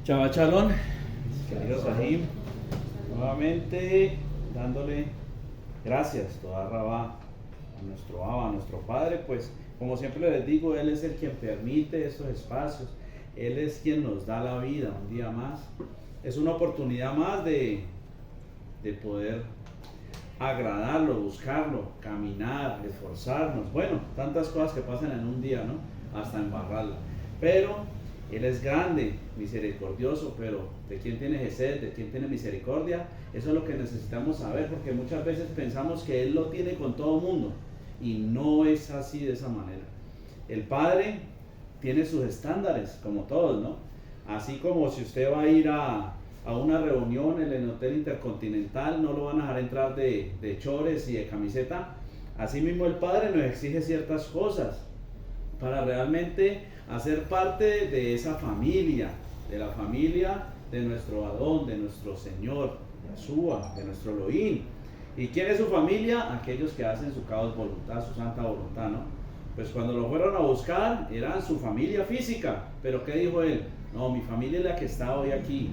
Shabbat Shalom, queridos Sahim, nuevamente dándole gracias, toda Rabá, a nuestro Abba, a nuestro Padre, pues como siempre les digo, Él es el quien permite estos espacios, Él es quien nos da la vida un día más, es una oportunidad más de poder agradarlo, buscarlo, caminar, esforzarnos, bueno, tantas cosas que pasan en un día, ¿no? Hasta embarrarla, pero Él es grande, misericordioso, pero ¿de quién tiene Gesed? ¿De quién tiene misericordia? Eso es lo que necesitamos saber, porque muchas veces pensamos que Él lo tiene con todo el mundo, y no es así de esa manera. El Padre tiene sus estándares, como todos, ¿no? Así como si usted va a ir a una reunión en el Hotel Intercontinental, no lo van a dejar entrar de chores y de camiseta. Así mismo el Padre nos exige ciertas cosas para realmente hacer parte de esa familia, de la familia de nuestro Adón, de nuestro Señor, Yeshua, de nuestro Elohim. ¿Y quién es su familia? Aquellos que hacen su caos voluntad, su santa voluntad, ¿no? Pues cuando lo fueron a buscar, eran su familia física, pero ¿qué dijo él? No, mi familia es la que está hoy aquí,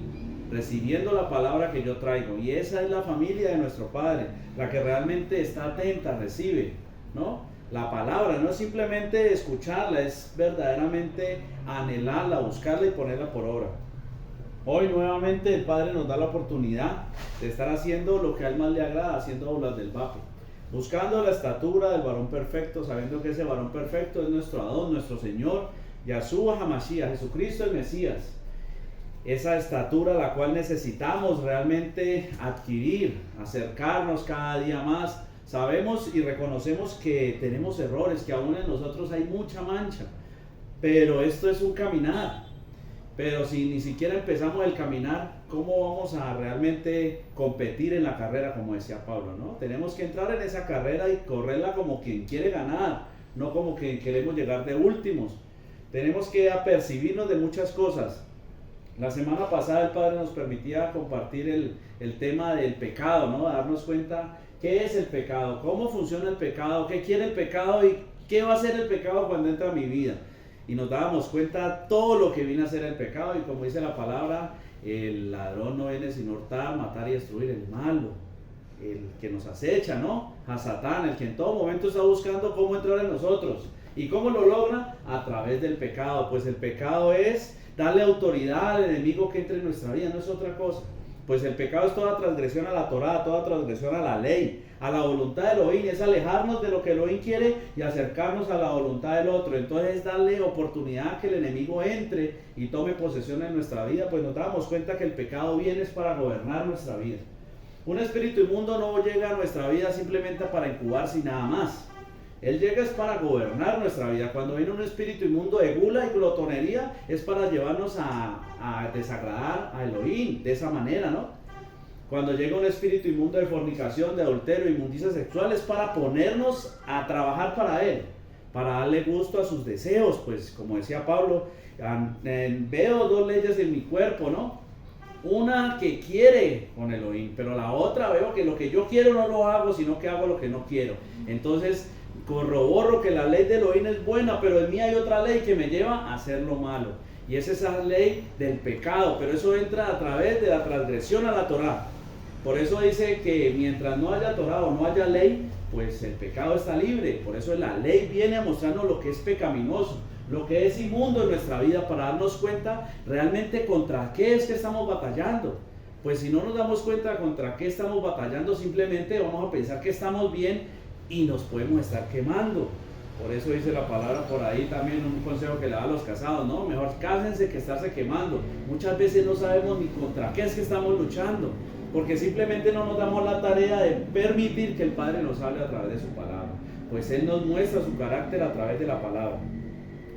recibiendo la palabra que yo traigo, y esa es la familia de nuestro Padre, la que realmente está atenta, recibe, ¿no? La palabra no es simplemente escucharla, es verdaderamente anhelarla, buscarla y ponerla por obra. Hoy nuevamente el Padre nos da la oportunidad de estar haciendo lo que a Él más le agrada, haciendo obras del Vape, buscando la estatura del varón perfecto, sabiendo que ese varón perfecto es nuestro Adón, nuestro Señor, Yahshua HaMashiach, Jesucristo el Mesías. Esa estatura la cual necesitamos realmente adquirir, acercarnos cada día más. Sabemos y reconocemos que tenemos errores, que aún en nosotros hay mucha mancha, pero esto es un caminar. Pero si ni siquiera empezamos el caminar, ¿cómo vamos a realmente competir en la carrera, como decía Pablo, ¿no? Tenemos que entrar en esa carrera y correrla como quien quiere ganar, no como quien queremos llegar de últimos. Tenemos que apercibirnos de muchas cosas. La semana pasada el Padre nos permitía compartir el tema del pecado, ¿no? Darnos cuenta qué es el pecado, cómo funciona el pecado, qué quiere el pecado y qué va a hacer el pecado cuando entra a mi vida. Y nos dábamos cuenta todo lo que viene a hacer el pecado, y como dice la palabra, el ladrón no viene sino hurtar, matar y destruir, el malo, el que nos acecha, ¿no? A Satán, el que en todo momento está buscando cómo entrar en nosotros. ¿Y cómo lo logra? A través del pecado, pues el pecado es darle autoridad al enemigo que entre en nuestra vida, no es otra cosa. Pues el pecado es toda transgresión a la Torá, toda transgresión a la ley, a la voluntad de Elohim, es alejarnos de lo que Elohim quiere y acercarnos a la voluntad del otro. Entonces es darle oportunidad a que el enemigo entre y tome posesión en nuestra vida, pues nos damos cuenta que el pecado viene es para gobernar nuestra vida. Un espíritu inmundo no llega a nuestra vida simplemente para incubarse y nada más. Él llega es para gobernar nuestra vida. Cuando viene un espíritu inmundo de gula y glotonería, es para llevarnos a desagradar a Elohim, de esa manera, ¿no? Cuando llega un espíritu inmundo de fornicación, de adulterio, inmundicia sexual, es para ponernos a trabajar para Él, para darle gusto a sus deseos, pues como decía Pablo, veo dos leyes en mi cuerpo, ¿no? Una que quiere con Elohim, pero la otra veo que lo que yo quiero no lo hago, sino que hago lo que no quiero. Entonces corroboro que la ley de Elohim es buena, pero en mí hay otra ley que me lleva a hacer lo malo, y es esa ley del pecado, pero eso entra a través de la transgresión a la Torá. Por eso dice que mientras no haya Torá o no haya ley, pues el pecado está libre. Por eso la ley viene a mostrarnos lo que es pecaminoso, lo que es inmundo en nuestra vida, para darnos cuenta realmente contra qué es que estamos batallando. Pues si no nos damos cuenta contra qué estamos batallando, simplemente vamos a pensar que estamos bien y nos podemos estar quemando. Por eso dice la palabra por ahí también, un consejo que le da a los casados, ¿no? Mejor cásense que estarse quemando. Muchas veces no sabemos ni contra qué es que estamos luchando, porque simplemente no nos damos la tarea de permitir que el Padre nos hable a través de su palabra. Pues Él nos muestra su carácter a través de la palabra.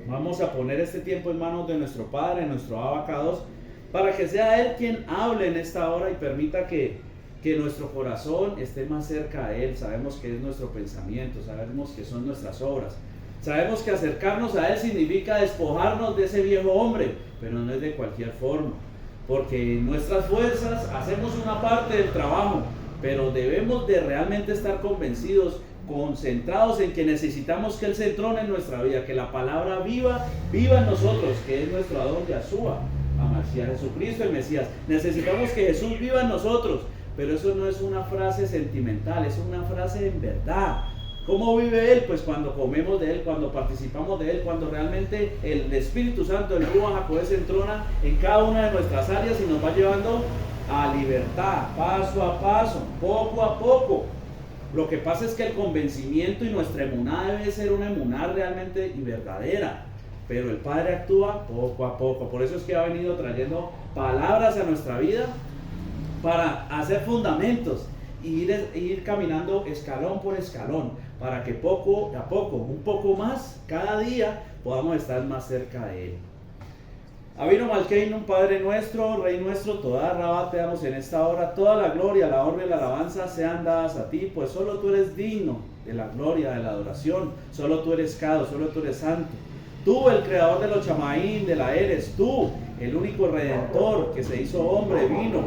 Vamos a poner este tiempo en manos de nuestro Padre, nuestro Abacados, para que sea Él quien hable en esta hora y permita que nuestro corazón esté más cerca a Él. Sabemos que es nuestro pensamiento, sabemos que son nuestras obras, sabemos que acercarnos a Él significa despojarnos de ese viejo hombre, pero no es de cualquier forma, porque en nuestras fuerzas hacemos una parte del trabajo, pero debemos de realmente estar convencidos, concentrados en que necesitamos que Él se entrone en nuestra vida, que la palabra viva en nosotros, que es nuestro Adón Yahshua HaMashiach, Jesucristo el Mesías. Necesitamos que Jesús viva en nosotros, pero eso no es una frase sentimental, es una frase en verdad. ¿Cómo vive Él? Pues cuando comemos de Él, cuando participamos de Él, cuando realmente el Espíritu Santo, el Ruach HaKodesh, se entrona en cada una de nuestras áreas y nos va llevando a libertad, paso a paso, poco a poco. Lo que pasa es que el convencimiento y nuestra emuná debe ser una emuná realmente y verdadera, pero el Padre actúa poco a poco. Por eso es que ha venido trayendo palabras a nuestra vida para hacer fundamentos y ir caminando escalón por escalón, para que poco a poco, un poco más, cada día podamos estar más cerca de Él. Avinu Malkeinu, Padre nuestro, Rey nuestro, toda Rabá te damos en esta hora, toda la gloria, la honra y la alabanza sean dadas a ti, pues solo tú eres digno de la gloria, de la adoración, solo tú eres Cado, solo tú eres santo. Tú, el creador de los chamaín, de la Eres, tú, el único redentor que se hizo hombre, vino,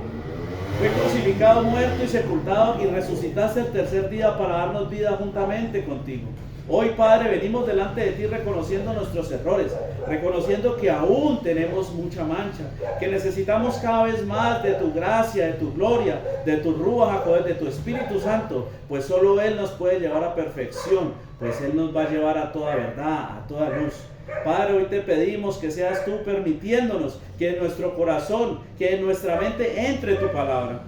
fue crucificado, muerto y sepultado, y resucitaste el tercer día para darnos vida juntamente contigo. Hoy, Padre, venimos delante de ti reconociendo nuestros errores, reconociendo que aún tenemos mucha mancha, que necesitamos cada vez más de tu gracia, de tu gloria, de tu Ruach HaKodesh, de tu Espíritu Santo, pues solo Él nos puede llevar a perfección, pues Él nos va a llevar a toda verdad, a toda luz. Padre, hoy te pedimos que seas tú permitiéndonos que en nuestro corazón, que en nuestra mente entre tu palabra,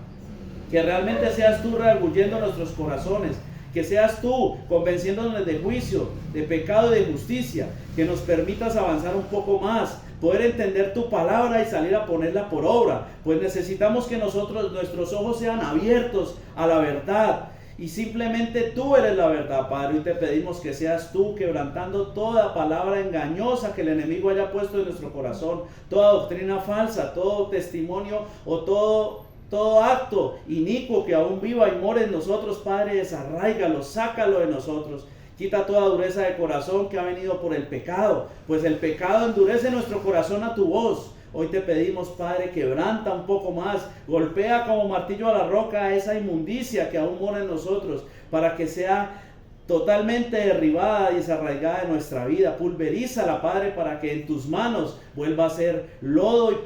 que realmente seas tú redarguyendo nuestros corazones, que seas tú convenciéndonos de juicio, de pecado y de justicia, que nos permitas avanzar un poco más, poder entender tu palabra y salir a ponerla por obra, pues necesitamos que nuestros ojos sean abiertos a la verdad. Y simplemente tú eres la verdad, Padre, y te pedimos que seas tú quebrantando toda palabra engañosa que el enemigo haya puesto en nuestro corazón, toda doctrina falsa, todo testimonio o todo acto inicuo que aún viva y more en nosotros, Padre, desarráigalo, sácalo de nosotros. Quita toda dureza de corazón que ha venido por el pecado, pues el pecado endurece nuestro corazón a tu voz. Hoy te pedimos, Padre, quebranta un poco más, golpea como martillo a la roca esa inmundicia que aún mora en nosotros, para que sea totalmente derribada y desarraigada de nuestra vida. Pulverízala, Padre, para que en tus manos vuelva a ser lodo y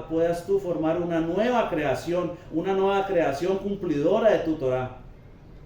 puedas tú formar una nueva creación cumplidora de tu Torah.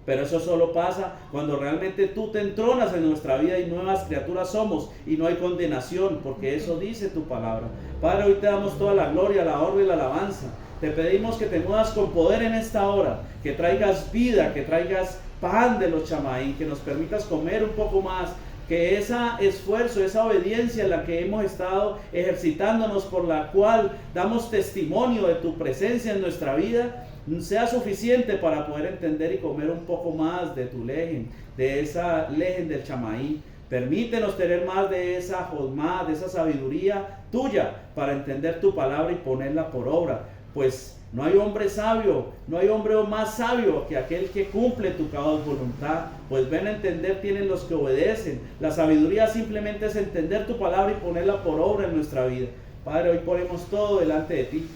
Pero eso solo pasa cuando realmente tú te entronas en nuestra vida y nuevas criaturas somos y no hay condenación, porque eso dice tu palabra. Padre, hoy te damos toda la gloria, la honra y la alabanza. Te pedimos que te muevas con poder en esta hora, que traigas vida, que traigas pan de los chamaín, que nos permitas comer un poco más, que ese esfuerzo, esa obediencia en la que hemos estado ejercitándonos, por la cual damos testimonio de tu presencia en nuestra vida, sea suficiente para poder entender y comer un poco más de tu lejen, de esa lejen del chamaí. Permítenos tener más de esa jodmá, de esa sabiduría tuya para entender tu palabra y ponerla por obra, pues no hay hombre sabio, no hay hombre más sabio que aquel que cumple tu voluntad. Pues ven a entender tienen los que obedecen. La sabiduría simplemente es entender tu palabra y ponerla por obra en nuestra vida. Padre, hoy ponemos todo delante de ti.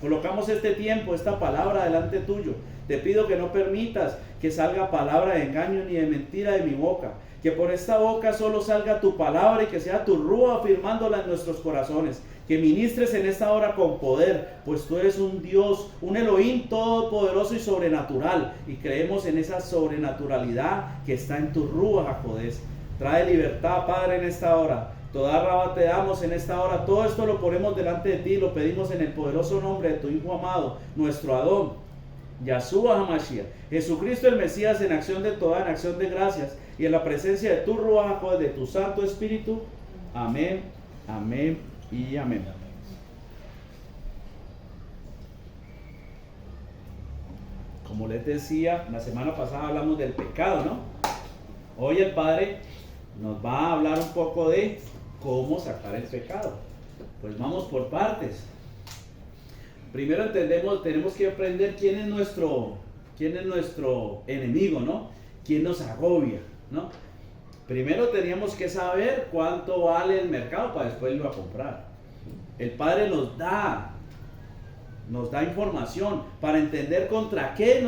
Colocamos este tiempo, esta palabra delante tuyo. Te pido que no permitas que salga palabra de engaño ni de mentira de mi boca. Que por esta boca solo salga tu palabra y que sea tu Ruach afirmándola en nuestros corazones. Que ministres en esta hora con poder, pues tú eres un Dios, un Elohim todopoderoso y sobrenatural. Y creemos en esa sobrenaturalidad que está en tu Ruach HaKodesh. Trae libertad, Padre, en esta hora. Toda Rabá te damos en esta hora. Todo esto lo ponemos delante de ti, lo pedimos en el poderoso nombre de tu Hijo amado, nuestro Adón, Yahshua HaMashiach, Jesucristo el Mesías, en acción de toda, en acción de gracias, y en la presencia de tu Ruach HaKodesh, de tu Santo Espíritu. Amén, amén y amén. Como les decía, la semana pasada hablamos del pecado, ¿no? Hoy el Padre nos va a hablar un poco de cómo sacar el pecado. Pues vamos por partes. Primero tenemos que aprender quién es nuestro enemigo, ¿no? Quién nos agobia, ¿no? Primero teníamos que saber cuánto vale el mercado para después irlo a comprar. El Padre nos da información para entender contra qué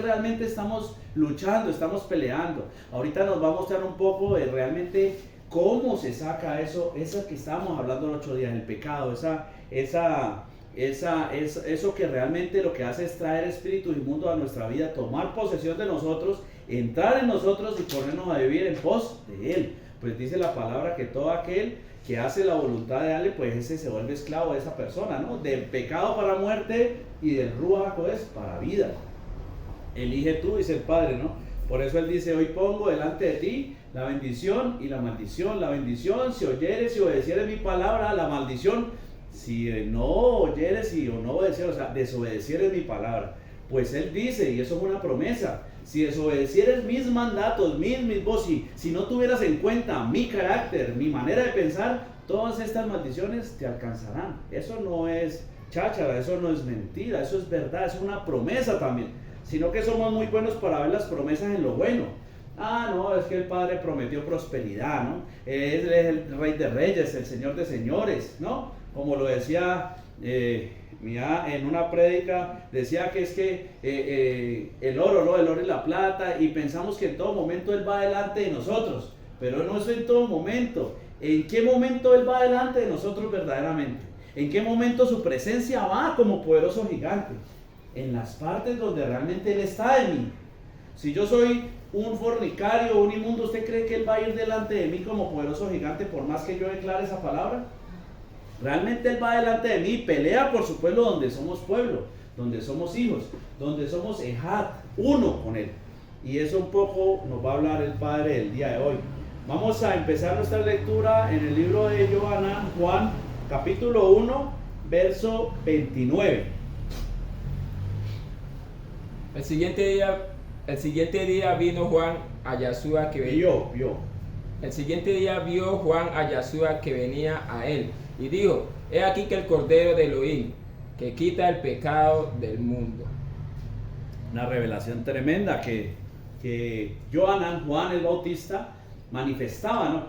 realmente estamos luchando, estamos peleando. Ahorita nos va a mostrar un poco de realmente ¿Cómo se saca eso? Eso que estábamos hablando en 8 días, el pecado, eso que realmente lo que hace es traer espíritus inmundos a nuestra vida, tomar posesión de nosotros, entrar en nosotros y ponernos a vivir en pos de Él. Pues dice la palabra que todo aquel que hace la voluntad de Ale, pues ese se vuelve esclavo de esa persona, ¿no? Del pecado para muerte y del Ruach HaKodesh para vida. Elige tú, dice el Padre, ¿no? Por eso Él dice, hoy pongo delante de ti la bendición y la maldición. La bendición, si oyeres y obedecieres mi palabra; la maldición, si no oyeres y o no obedecieres, o sea, desobedecieres mi palabra. Pues Él dice, y eso es una promesa, si desobedecieres mis mandatos, mis voces, si no tuvieras en cuenta mi carácter, mi manera de pensar, todas estas maldiciones te alcanzarán. Eso no es cháchara, eso no es mentira, eso es verdad, es una promesa también. Sino que somos muy buenos para ver las promesas en lo bueno. No, es que el Padre prometió prosperidad, ¿no? Él es el Rey de Reyes, el Señor de Señores, ¿no? Como lo decía en una prédica, decía que es que el oro, ¿no? El oro y la plata, y pensamos que en todo momento Él va delante de nosotros, pero no es en todo momento. ¿En qué momento Él va delante de nosotros verdaderamente? ¿En qué momento su presencia va como poderoso gigante? En las partes donde realmente Él está en mí. Si yo soy un fornicario, un inmundo, ¿usted cree que Él va a ir delante de mí como poderoso gigante por más que yo declare esa palabra? Realmente Él va delante de mí y pelea por su pueblo, donde somos pueblo, donde somos hijos, donde somos ejad, uno con Él. Y eso un poco nos va a hablar el Padre el día de hoy. Vamos a empezar nuestra lectura en el libro de Juan, capítulo 1, verso 29. El siguiente día vino Juan a Yeshua que venía. El siguiente día vio Juan a Yeshua que venía a él y dijo: he aquí que el Cordero de Elohim, que quita el pecado del mundo. Una revelación tremenda que Juan el Bautista manifestaba, ¿no?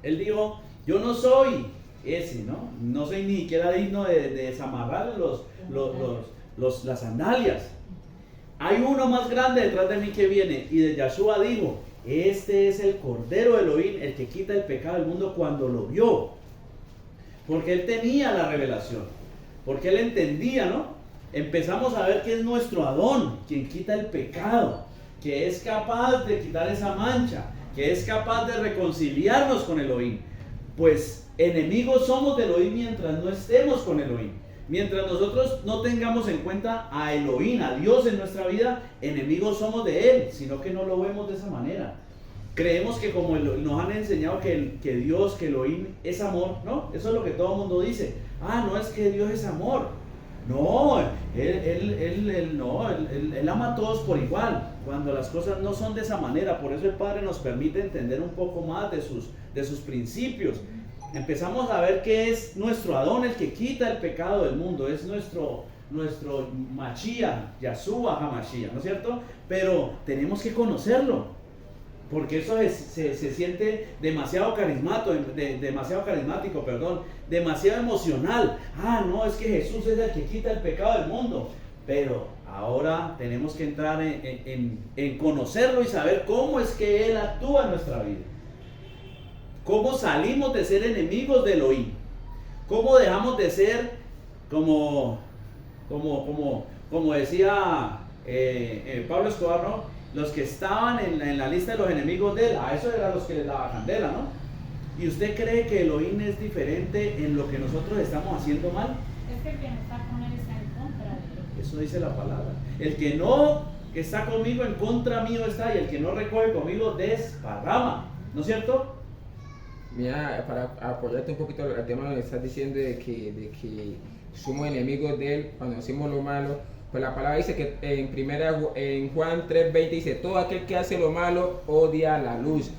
Él dijo: yo no soy ese, ¿no? No soy ni siquiera digno de desamarrar las sandalias. Hay uno más grande detrás de mí que viene. Y de Yeshua dijo: este es el Cordero de Elohim, el que quita el pecado del mundo. Cuando lo vio, porque él tenía la revelación, porque él entendía, ¿no? Empezamos a ver que es nuestro Adón quien quita el pecado, que es capaz de quitar esa mancha, que es capaz de reconciliarnos con Elohim. Pues enemigos somos de Elohim mientras no estemos con Elohim. Mientras nosotros no tengamos en cuenta a Elohim, a Dios en nuestra vida, enemigos somos de Él, sino que no lo vemos de esa manera. Creemos que como nos han enseñado que Dios, que Elohim es amor, ¿no? Eso es lo que todo el mundo dice. No es que Dios es amor. No, Él ama a todos por igual, cuando las cosas no son de esa manera. Por eso el Padre nos permite entender un poco más de sus principios. Empezamos a ver que es nuestro Adón el que quita el pecado del mundo, es nuestro Mashiach, Yeshua HaMashiach, ¿no es cierto? Pero tenemos que conocerlo, porque eso se siente demasiado carismático, demasiado emocional. No, es que Jesús es el que quita el pecado del mundo. Pero ahora tenemos que entrar en conocerlo y saber cómo es que Él actúa en nuestra vida. ¿Cómo salimos de ser enemigos de Elohim? ¿Cómo dejamos de ser, como decía Pablo Escobar, ¿no? Los que estaban en la lista de los enemigos de él? A esos eran los que les daba candela, ¿no? ¿Y usted cree que Elohim es diferente en lo que nosotros estamos haciendo mal? Es que el que no está con él está en contra de él. Eso dice la palabra. El que no está conmigo, en contra mío está, y el que no recoge conmigo desparrama, ¿no es cierto? Mira, para apoyarte un poquito al tema que estás diciendo de que somos enemigos de Él cuando hacemos lo malo, pues la palabra dice que en Juan 3:20 dice: todo aquel que hace lo malo odia la luz.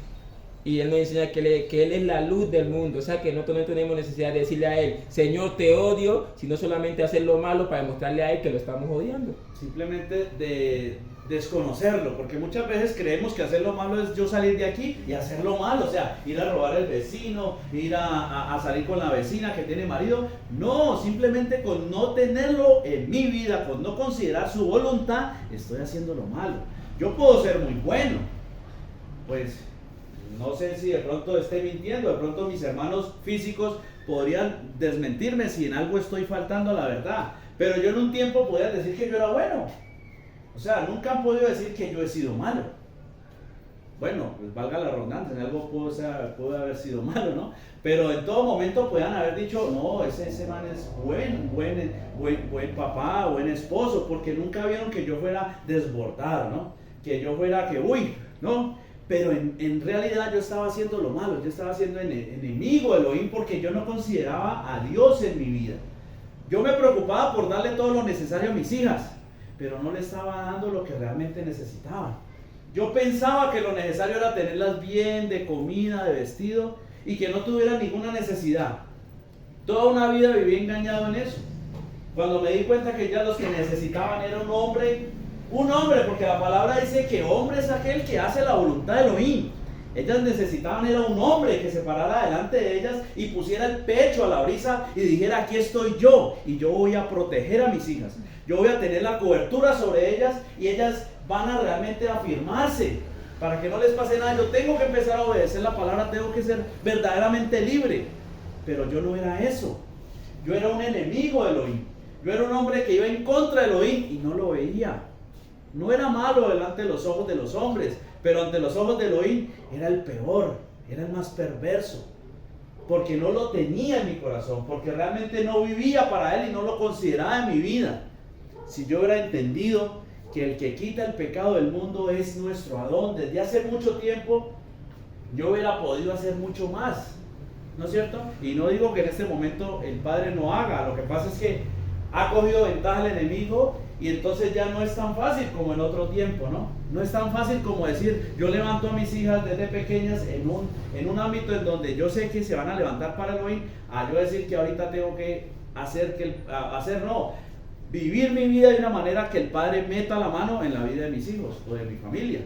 Y Él nos enseña que Él es la luz del mundo. O sea que nosotros no tenemos necesidad de decirle a Él: Señor, te odio, sino solamente hacer lo malo para demostrarle a Él que lo estamos odiando. Simplemente de desconocerlo, porque muchas veces creemos que hacer lo malo es yo salir de aquí y hacer lo malo, o sea, ir a robar al vecino, ir a salir con la vecina que tiene marido. No, simplemente con no tenerlo en mi vida, con no considerar su voluntad, estoy haciendo lo malo. Yo puedo ser muy bueno, pues no sé si de pronto esté mintiendo, de pronto mis hermanos físicos podrían desmentirme si en algo estoy faltando a la verdad, pero yo en un tiempo podía decir que yo era bueno. O sea, nunca han podido decir que yo he sido malo. Bueno, pues valga la redundancia, en algo puedo haber sido malo, ¿no? Pero en todo momento puedan haber dicho, no, ese man es buen papá, buen esposo, porque nunca vieron que yo fuera desbordado, ¿no? Que yo fuera ¿no? Pero en realidad yo estaba haciendo lo malo, yo estaba siendo enemigo de Elohim porque yo no consideraba a Dios en mi vida. Yo me preocupaba por darle todo lo necesario a mis hijas, pero no le estaba dando lo que realmente necesitaban. Yo pensaba que lo necesario era tenerlas bien, de comida, de vestido, y que no tuvieran ninguna necesidad. Toda una vida viví engañado en eso. Cuando me di cuenta que ya los que necesitaban era un hombre, porque la palabra dice que hombre es aquel que hace la voluntad de Elohim. Ellas necesitaban era un hombre que se parara delante de ellas y pusiera el pecho a la brisa y dijera, aquí estoy yo, y yo voy a proteger a mis hijas. Yo voy a tener la cobertura sobre ellas y ellas van a realmente afirmarse para que no les pase nada. Yo tengo que empezar a obedecer la palabra, tengo que ser verdaderamente libre. Pero yo no era eso. Yo era un enemigo de Elohim. Yo era un hombre que iba en contra de Elohim y no lo veía. No era malo delante de los ojos de los hombres, pero ante los ojos de Elohim era el peor, era el más perverso. Porque no lo tenía en mi corazón, porque realmente no vivía para él y no lo consideraba en mi vida. Si yo hubiera entendido que el que quita el pecado del mundo es nuestro Adón, desde hace mucho tiempo, yo hubiera podido hacer mucho más, ¿no es cierto? Y no digo que en este momento el Padre no haga, lo que pasa es que ha cogido ventaja el enemigo y entonces ya no es tan fácil como en otro tiempo, ¿no? No es tan fácil como decir, yo levanto a mis hijas desde pequeñas en un ámbito en donde yo sé que se van a levantar para Elohim, a yo decir que ahorita tengo que vivir mi vida de una manera que el Padre meta la mano en la vida de mis hijos o de mi familia.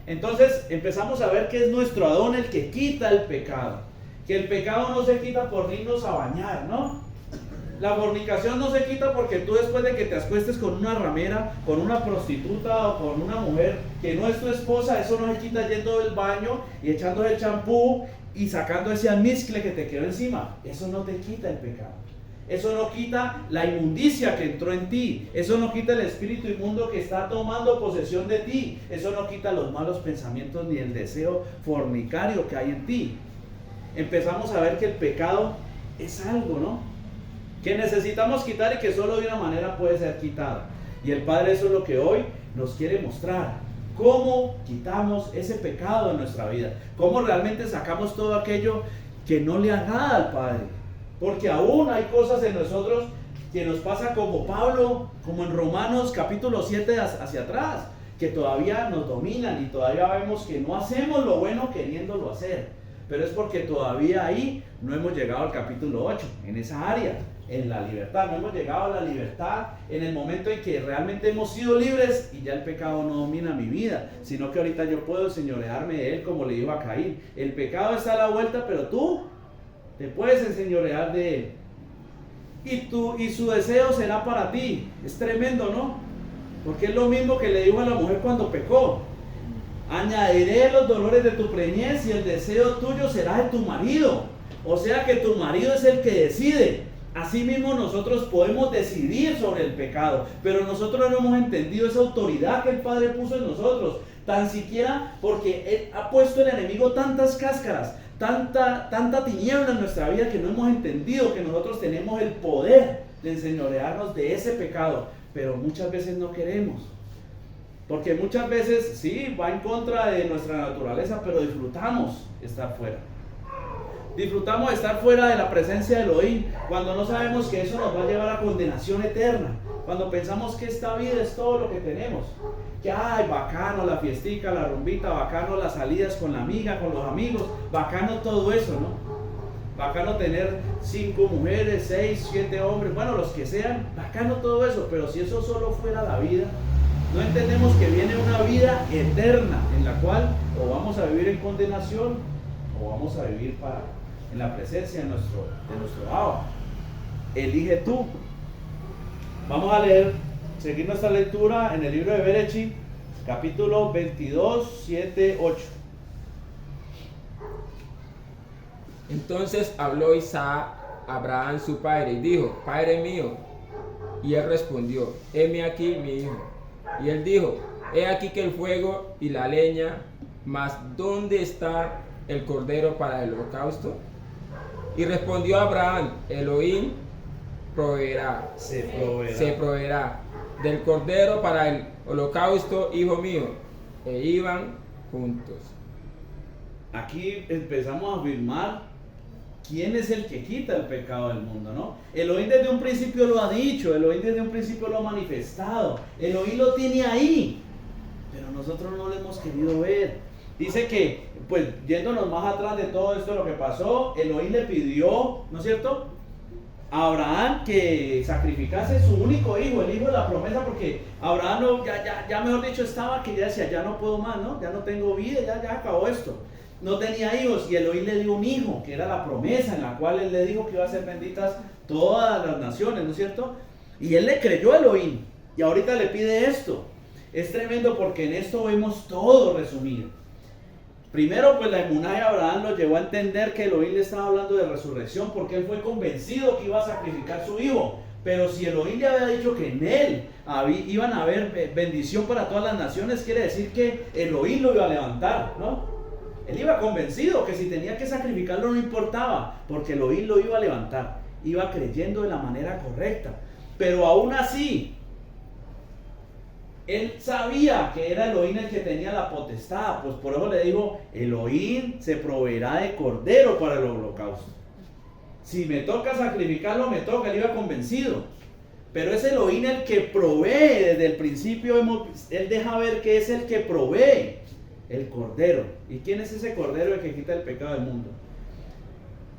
Entonces empezamos a ver que es nuestro Adón el que quita el pecado, que el pecado no se quita por irnos a bañar, ¿no? La fornicación no se quita porque tú después de que te acuestes con una ramera, con una prostituta o con una mujer que no es tu esposa, eso no se quita yendo del baño y echando el champú y sacando ese almizcle que te quedó encima. Eso no te quita el pecado. Eso no quita la inmundicia que entró en ti. Eso no quita el espíritu inmundo que está tomando posesión de ti. Eso no quita los malos pensamientos ni el deseo fornicario que hay en ti. Empezamos a ver que el pecado es algo, ¿no? Que necesitamos quitar y que solo de una manera puede ser quitado. Y el Padre eso es lo que hoy nos quiere mostrar. Cómo quitamos ese pecado de nuestra vida. Cómo realmente sacamos todo aquello que no le agrada al Padre. Porque aún hay cosas en nosotros que nos pasa como Pablo, como en Romanos capítulo 7 hacia atrás, que todavía nos dominan y todavía vemos que no hacemos lo bueno queriéndolo hacer. Pero es porque todavía ahí no hemos llegado al capítulo 8, en esa área, en la libertad. No hemos llegado a la libertad en el momento en que realmente hemos sido libres y ya el pecado no domina mi vida, sino que ahorita yo puedo enseñorearme de él, como le dijo a Caín. El pecado está a la vuelta, pero tú te puedes enseñorear de él. Y su deseo será para ti. Es tremendo, ¿no? Porque es lo mismo que le dijo a la mujer cuando pecó. Añadiré los dolores de tu preñez y el deseo tuyo será de tu marido. O sea que tu marido es el que decide. Asimismo nosotros podemos decidir sobre el pecado, pero nosotros no hemos entendido esa autoridad que el Padre puso en nosotros, tan siquiera porque Él ha puesto el enemigo tantas cáscaras, tanta tiniebla en nuestra vida que no hemos entendido que nosotros tenemos el poder de enseñorearnos de ese pecado, pero muchas veces no queremos. Porque muchas veces sí, va en contra de nuestra naturaleza, pero disfrutamos estar fuera. Disfrutamos estar fuera de la presencia de Elohim cuando no sabemos que eso nos va a llevar a condenación eterna. Cuando pensamos que esta vida es todo lo que tenemos. Que ay, bacano la fiestica, la rumbita, bacano las salidas con la amiga, con los amigos, bacano todo eso, ¿no? Bacano tener 5 mujeres, 6, 7 hombres, bueno, los que sean, bacano todo eso, pero si eso solo fuera la vida, no entendemos que viene una vida eterna en la cual o vamos a vivir en condenación o vamos a vivir en la presencia de nuestro Abba. Elige tú. Vamos a seguir nuestra lectura en el libro de Bereshit, capítulo 22, 7, 8. Entonces habló Isaac a Abraham su padre y dijo: Padre mío. Y él respondió: heme aquí, mi hijo. Y él dijo: he aquí que el fuego y la leña, mas ¿dónde está el cordero para el holocausto? Y respondió Abraham: Elohim proveerá, se proveerá del cordero para el holocausto, hijo mío. E iban juntos. Aquí empezamos a afirmar quién es el que quita el pecado del mundo, ¿no? Elohim desde un principio lo ha dicho, Elohim desde un principio lo ha manifestado, Elohim lo tiene ahí, pero nosotros no lo hemos querido ver. Dice que, pues, yéndonos más atrás de todo esto, lo que pasó, Elohim le pidió, ¿no es cierto?, a Abraham que sacrificase su único hijo, el hijo de la promesa, porque Abraham no, ya mejor dicho estaba que ya decía: ya no puedo más, ¿no? Ya no tengo vida, ya acabó esto. No tenía hijos y Elohim le dio un hijo, que era la promesa en la cual él le dijo que iba a ser benditas todas las naciones, ¿no es cierto? Y él le creyó a Elohim y ahorita le pide esto. Es tremendo porque en esto vemos todo resumido. Primero, pues la emuná de Abraham lo llevó a entender que Elohim le estaba hablando de resurrección, porque él fue convencido que iba a sacrificar su hijo. Pero si Elohim le había dicho que en él iban a haber bendición para todas las naciones, quiere decir que Elohim lo iba a levantar, ¿no? Él iba convencido que si tenía que sacrificarlo no importaba, porque Elohim lo iba a levantar. Iba creyendo de la manera correcta. Pero aún así, él sabía que era Elohim el que tenía la potestad, pues por eso le dijo: Elohim se proveerá de cordero para el holocausto. Si me toca sacrificarlo, me toca. Él iba convencido. Pero es Elohim el que provee. Desde el principio él deja ver que es el que provee el cordero. ¿Y quién es ese cordero el que quita el pecado del mundo?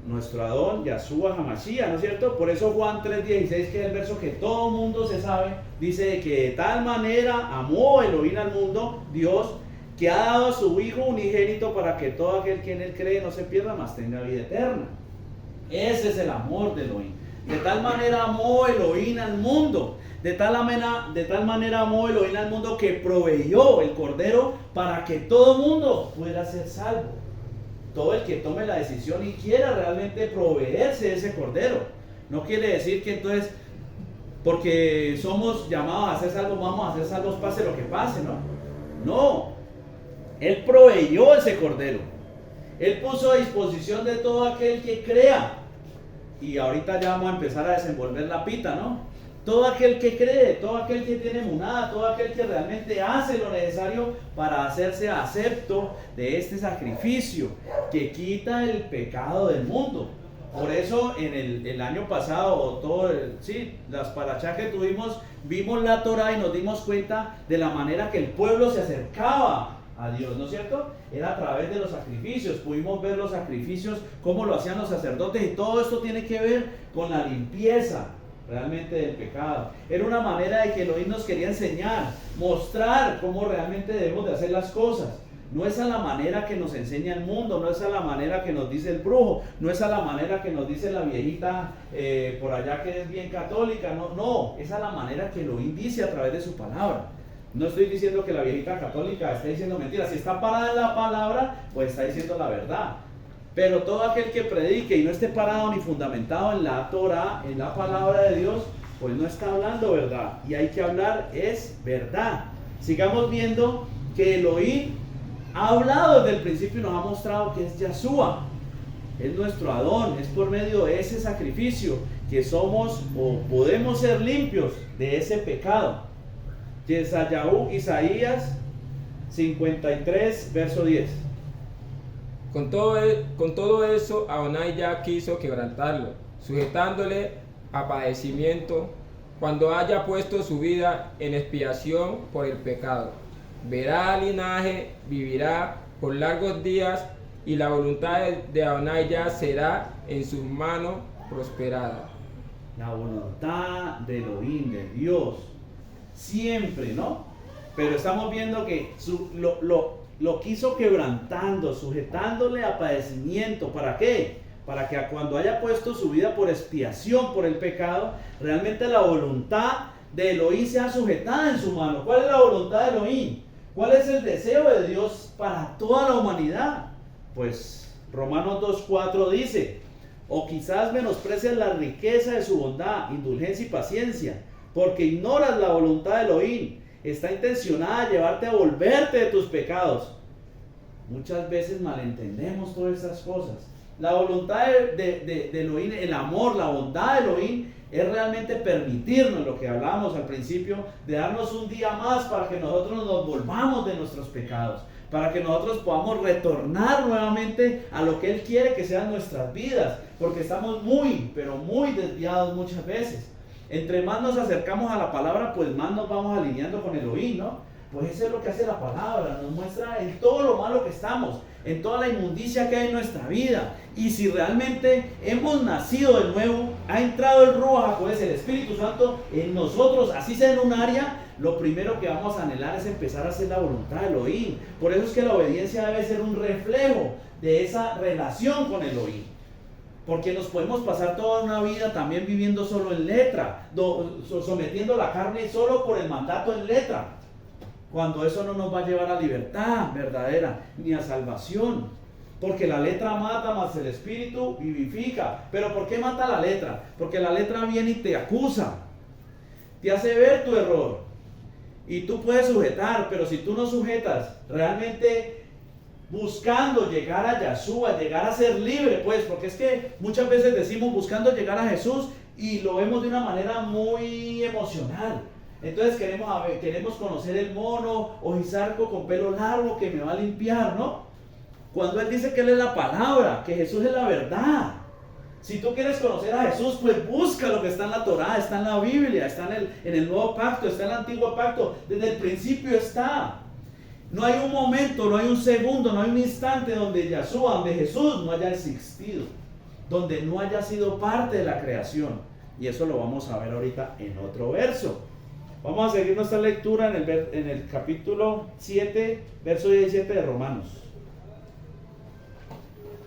Nuestro Adón, Yahshua HaMashiach, ¿no es cierto? Por eso Juan 3:16, que es el verso que todo el mundo se sabe, dice que de tal manera amó Elohim al mundo, Dios, que ha dado a su Hijo unigénito para que todo aquel que en él cree no se pierda, mas tenga vida eterna. Ese es el amor de Elohim. De tal manera amó Elohim al mundo, de tal manera amó Elohim al mundo, que proveyó el cordero para que todo el mundo pueda ser salvo. Todo el que tome la decisión y quiera realmente proveerse de ese cordero. No quiere decir que entonces, porque somos llamados a ser salvos, vamos a ser salvos pase lo que pase, ¿no? No. Él proveyó ese cordero. Él puso a disposición de todo aquel que crea. Y ahorita ya vamos a empezar a desenvolver la pita, ¿no? Todo aquel que cree, todo aquel que tiene emuná, todo aquel que realmente hace lo necesario para hacerse acepto de este sacrificio que quita el pecado del mundo. Por eso en el año pasado, las parachá que tuvimos, vimos la Torah y nos dimos cuenta de la manera que el pueblo se acercaba a Dios, ¿no es cierto? Era a través de los sacrificios. Pudimos ver los sacrificios, cómo lo hacían los sacerdotes, y todo esto tiene que ver con la limpieza realmente del pecado. Era una manera de que Elohim nos quería enseñar, mostrar cómo realmente debemos de hacer las cosas. No es a la manera que nos enseña el mundo, no es a la manera que nos dice el brujo, no es a la manera que nos dice la viejita por allá que es bien católica, no, es a la manera que Elohim dice a través de su palabra. No estoy diciendo que la viejita católica esté diciendo mentiras. Si está parada en la palabra, pues está diciendo la verdad. Pero todo aquel que predique y no esté parado ni fundamentado en la Torah, en la palabra de Dios, pues no está hablando verdad. Y hay que hablar es verdad. Sigamos viendo que Elohim ha hablado desde el principio y nos ha mostrado que es Yahshua. Es nuestro Adón. Es por medio de ese sacrificio que somos o podemos ser limpios de ese pecado. Yesayahu, Isaías 53, verso 10. Con todo eso, Adonai ya quiso quebrantarlo, sujetándole a padecimiento, cuando haya puesto su vida en expiación por el pecado. Verá al linaje, vivirá por largos días, y la voluntad de Adonai ya será en sus manos prosperada. La voluntad de Elohim, de Dios, siempre, ¿no? Pero estamos viendo que lo quiso quebrantando, sujetándole a padecimiento. ¿Para qué? Para que cuando haya puesto su vida por expiación por el pecado, realmente la voluntad de Elohim sea sujetada en su mano. ¿Cuál es la voluntad de Elohim? ¿Cuál es el deseo de Dios para toda la humanidad? Pues Romanos 2:4 dice: o quizás menosprecias la riqueza de su bondad, indulgencia y paciencia, porque ignoras la voluntad de Elohim. Está intencionada a llevarte a volverte de tus pecados. Muchas veces malentendemos todas esas cosas. La voluntad de Elohim, el amor, la bondad de Elohim es realmente permitirnos, lo que hablábamos al principio, de darnos un día más para que nosotros nos volvamos de nuestros pecados, para que nosotros podamos retornar nuevamente a lo que Él quiere que sean nuestras vidas, porque estamos muy, pero muy desviados muchas veces. Entre más nos acercamos a la palabra, pues más nos vamos alineando con Elohim, ¿no? Pues eso es lo que hace la palabra, nos muestra en todo lo malo que estamos, en toda la inmundicia que hay en nuestra vida. Y si realmente hemos nacido de nuevo, ha entrado el Ruach HaKodesh, el Espíritu Santo en nosotros, así sea en un área, lo primero que vamos a anhelar es empezar a hacer la voluntad de Elohim. Por eso es que la obediencia debe ser un reflejo de esa relación con Elohim. Porque nos podemos pasar toda una vida también viviendo solo en letra, sometiendo la carne solo por el mandato en letra, cuando eso no nos va a llevar a libertad verdadera, ni a salvación. Porque la letra mata, más el espíritu vivifica. ¿Pero por qué mata la letra? Porque la letra viene y te acusa, te hace ver tu error, y tú puedes sujetar, pero si tú no sujetas, realmente buscando llegar a Yahshua, llegar a ser libre, pues, porque es que muchas veces decimos buscando llegar a Jesús y lo vemos de una manera muy emocional. Entonces queremos conocer el mono o Ojizarco con pelo largo que me va a limpiar, ¿no? Cuando Él dice que Él es la palabra, que Jesús es la verdad. Si tú quieres conocer a Jesús, pues busca lo que está en la Torá, está en la Biblia, está en el Nuevo Pacto, está en el Antiguo Pacto. Desde el principio está. No hay un momento, no hay un segundo, no hay un instante donde Yahshua, donde Jesús no haya existido, donde no haya sido parte de la creación. Y eso lo vamos a ver ahorita en otro verso. Vamos a seguir nuestra lectura en el capítulo 7, verso 17 de Romanos.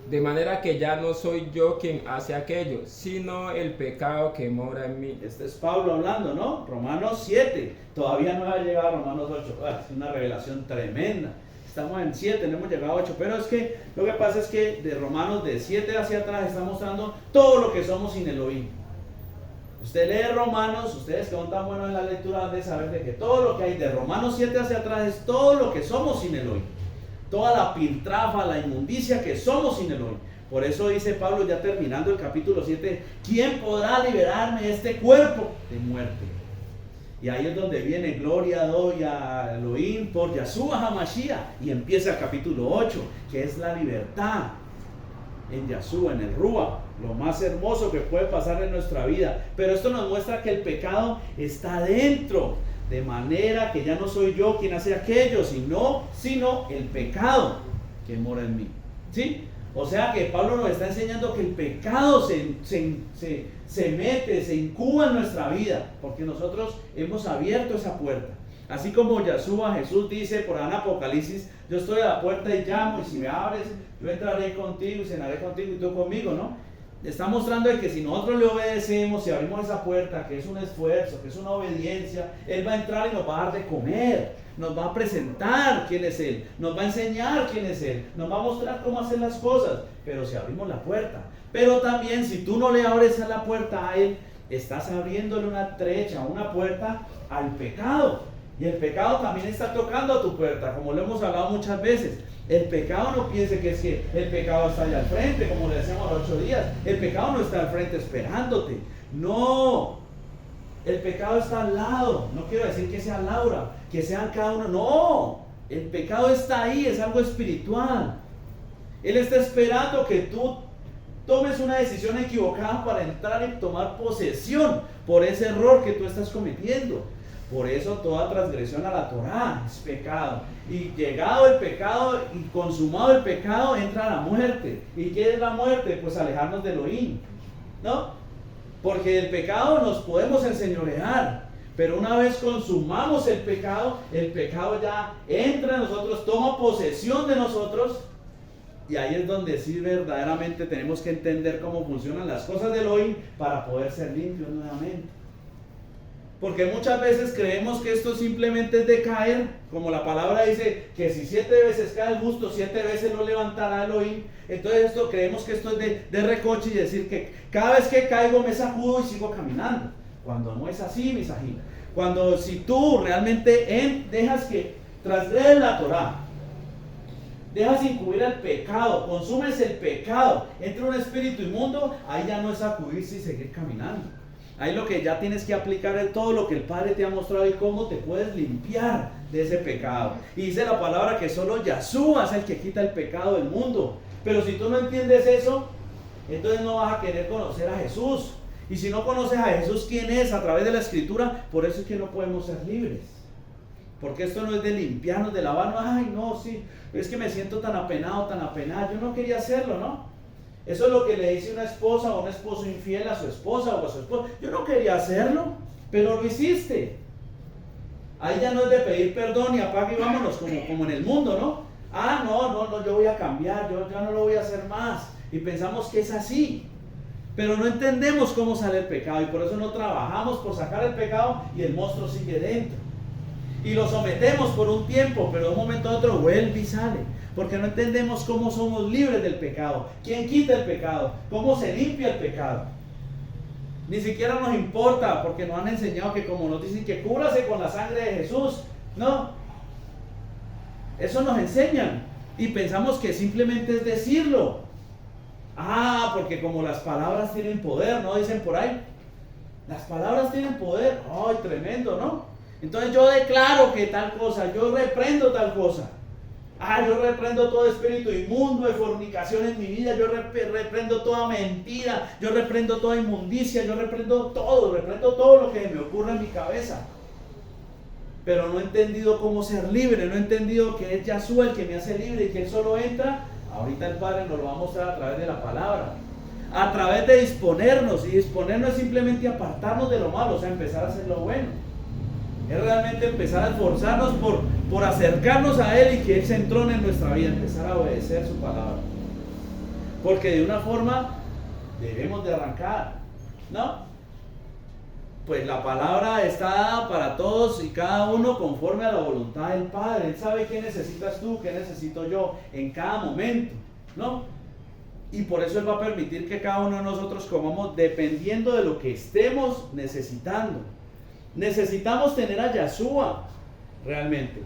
De manera que ya no soy yo quien hace aquello, sino el pecado que mora en mí. Este es Pablo hablando, ¿no? Romanos 7. Todavía no ha llegado a Romanos 8. Es una revelación tremenda. Estamos en 7, no hemos llegado a 8. Pero es que lo que pasa es que de Romanos de 7 hacia atrás está mostrando todo lo que somos sin Elohim. Usted lee Romanos, ustedes que son tan buenos en la lectura de saber de que todo lo que hay de Romanos 7 hacia atrás es todo lo que somos sin Elohim. Toda la piltrafa, la inmundicia que somos sin Elohim. Por eso dice Pablo, ya terminando el capítulo 7, ¿quién podrá liberarme de este cuerpo de muerte? Y ahí es donde viene gloria doy a Elohim por Yahshua HaMashiach. Y empieza el capítulo 8, que es la libertad en Yahshua, en el Ruach, lo más hermoso que puede pasar en nuestra vida. Pero esto nos muestra que el pecado está dentro, de manera que ya no soy yo quien hace aquello, sino el pecado que mora en mí. ¿Sí? O sea que Pablo nos está enseñando que el pecado se mete, se incuba en nuestra vida, porque nosotros hemos abierto esa puerta. Así como Yahshua, Jesús dice por ahí en Apocalipsis, yo estoy a la puerta y llamo, y si me abres, yo entraré contigo y cenaré contigo y tú conmigo, ¿no? Está mostrando que si nosotros le obedecemos, si abrimos esa puerta, que es un esfuerzo, que es una obediencia, Él va a entrar y nos va a dar de comer, nos va a presentar quién es Él, nos va a enseñar quién es Él, nos va a mostrar cómo hacer las cosas, pero si abrimos la puerta. Pero también si tú no le abres a la puerta a Él, estás abriéndole una trecha, una puerta al pecado. Y el pecado también está tocando a tu puerta, como lo hemos hablado muchas veces. El pecado no piense que es que el pecado está allá al frente, como le decíamos los 8 días. El pecado no está al frente esperándote. No, el pecado está al lado. No quiero decir que sea Laura, que sean cada uno. No, el pecado está ahí, es algo espiritual. Él está esperando que tú tomes una decisión equivocada para entrar y tomar posesión por ese error que tú estás cometiendo. Por eso toda transgresión a la Torá es pecado. Y llegado el pecado y consumado el pecado, entra la muerte. ¿Y qué es la muerte? Pues alejarnos de Elohim, ¿no? Porque el pecado nos podemos enseñorear, pero una vez consumamos el pecado ya entra en nosotros, toma posesión de nosotros. Y ahí es donde sí verdaderamente tenemos que entender cómo funcionan las cosas de Elohim para poder ser limpios nuevamente. Porque muchas veces creemos que esto simplemente es de caer, como la palabra dice, que si 7 veces cae el justo, 7 veces lo levantará Elohim. Entonces creemos que esto es de recoche y decir que cada vez que caigo me sacudo y sigo caminando. Cuando no es así, mis ají. Cuando si tú realmente dejas que transgredes la Torah, dejas incurrir el pecado, consumes el pecado, entra un espíritu inmundo, ahí ya no es sacudirse y seguir caminando. Ahí lo que ya tienes que aplicar es todo lo que el Padre te ha mostrado y cómo te puedes limpiar de ese pecado. Y dice la palabra que solo Yahshua es el que quita el pecado del mundo. Pero si tú no entiendes eso, entonces no vas a querer conocer a Jesús. Y si no conoces a Jesús, ¿quién es? A través de la Escritura, por eso es que no podemos ser libres. Porque esto no es de limpiarnos, de lavarnos. Ay, no, sí, es que me siento tan apenado, tan apenada. Yo no quería hacerlo, ¿no? Eso es lo que le dice una esposa o un esposo infiel a su esposa o a su esposo. Yo no quería hacerlo, pero lo hiciste. Ahí ya no es de pedir perdón y apague y vámonos como en el mundo, ¿no? Ah, no, yo voy a cambiar, yo no lo voy a hacer más. Y pensamos que es así. Pero no entendemos cómo sale el pecado y por eso no trabajamos por sacar el pecado y el monstruo sigue dentro. Y lo sometemos por un tiempo, pero de un momento a otro vuelve y sale. Porque no entendemos cómo somos libres del pecado. ¿Quién quita el pecado? ¿Cómo se limpia el pecado? Ni siquiera nos importa porque nos han enseñado que como nos dicen que cúbrase con la sangre de Jesús. No. Eso nos enseñan. Y pensamos que simplemente es decirlo. Ah, porque como las palabras tienen poder, ¿no? Dicen por ahí. Las palabras tienen poder. ¡Ay, tremendo!, ¿no? Entonces yo declaro que tal cosa, yo reprendo tal cosa. Ah, yo reprendo todo espíritu inmundo de fornicación en mi vida, yo reprendo toda mentira, yo reprendo toda inmundicia, yo reprendo todo lo que me ocurre en mi cabeza. Pero no he entendido cómo ser libre, no he entendido que es Yahshua el que me hace libre y que Él solo entra. Ahorita el Padre nos lo va a mostrar a través de la palabra, a través de disponernos, y disponernos es simplemente apartarnos de lo malo, o sea, empezar a hacer lo bueno. Es realmente empezar a esforzarnos por acercarnos a Él y que Él se entrone en nuestra vida, empezar a obedecer su palabra. Porque de una forma debemos de arrancar, ¿no? Pues la palabra está dada para todos y cada uno conforme a la voluntad del Padre. Él sabe qué necesitas tú, qué necesito yo en cada momento, ¿no? Y por eso Él va a permitir que cada uno de nosotros comamos dependiendo de lo que estemos necesitando. Necesitamos tener a Yahshua realmente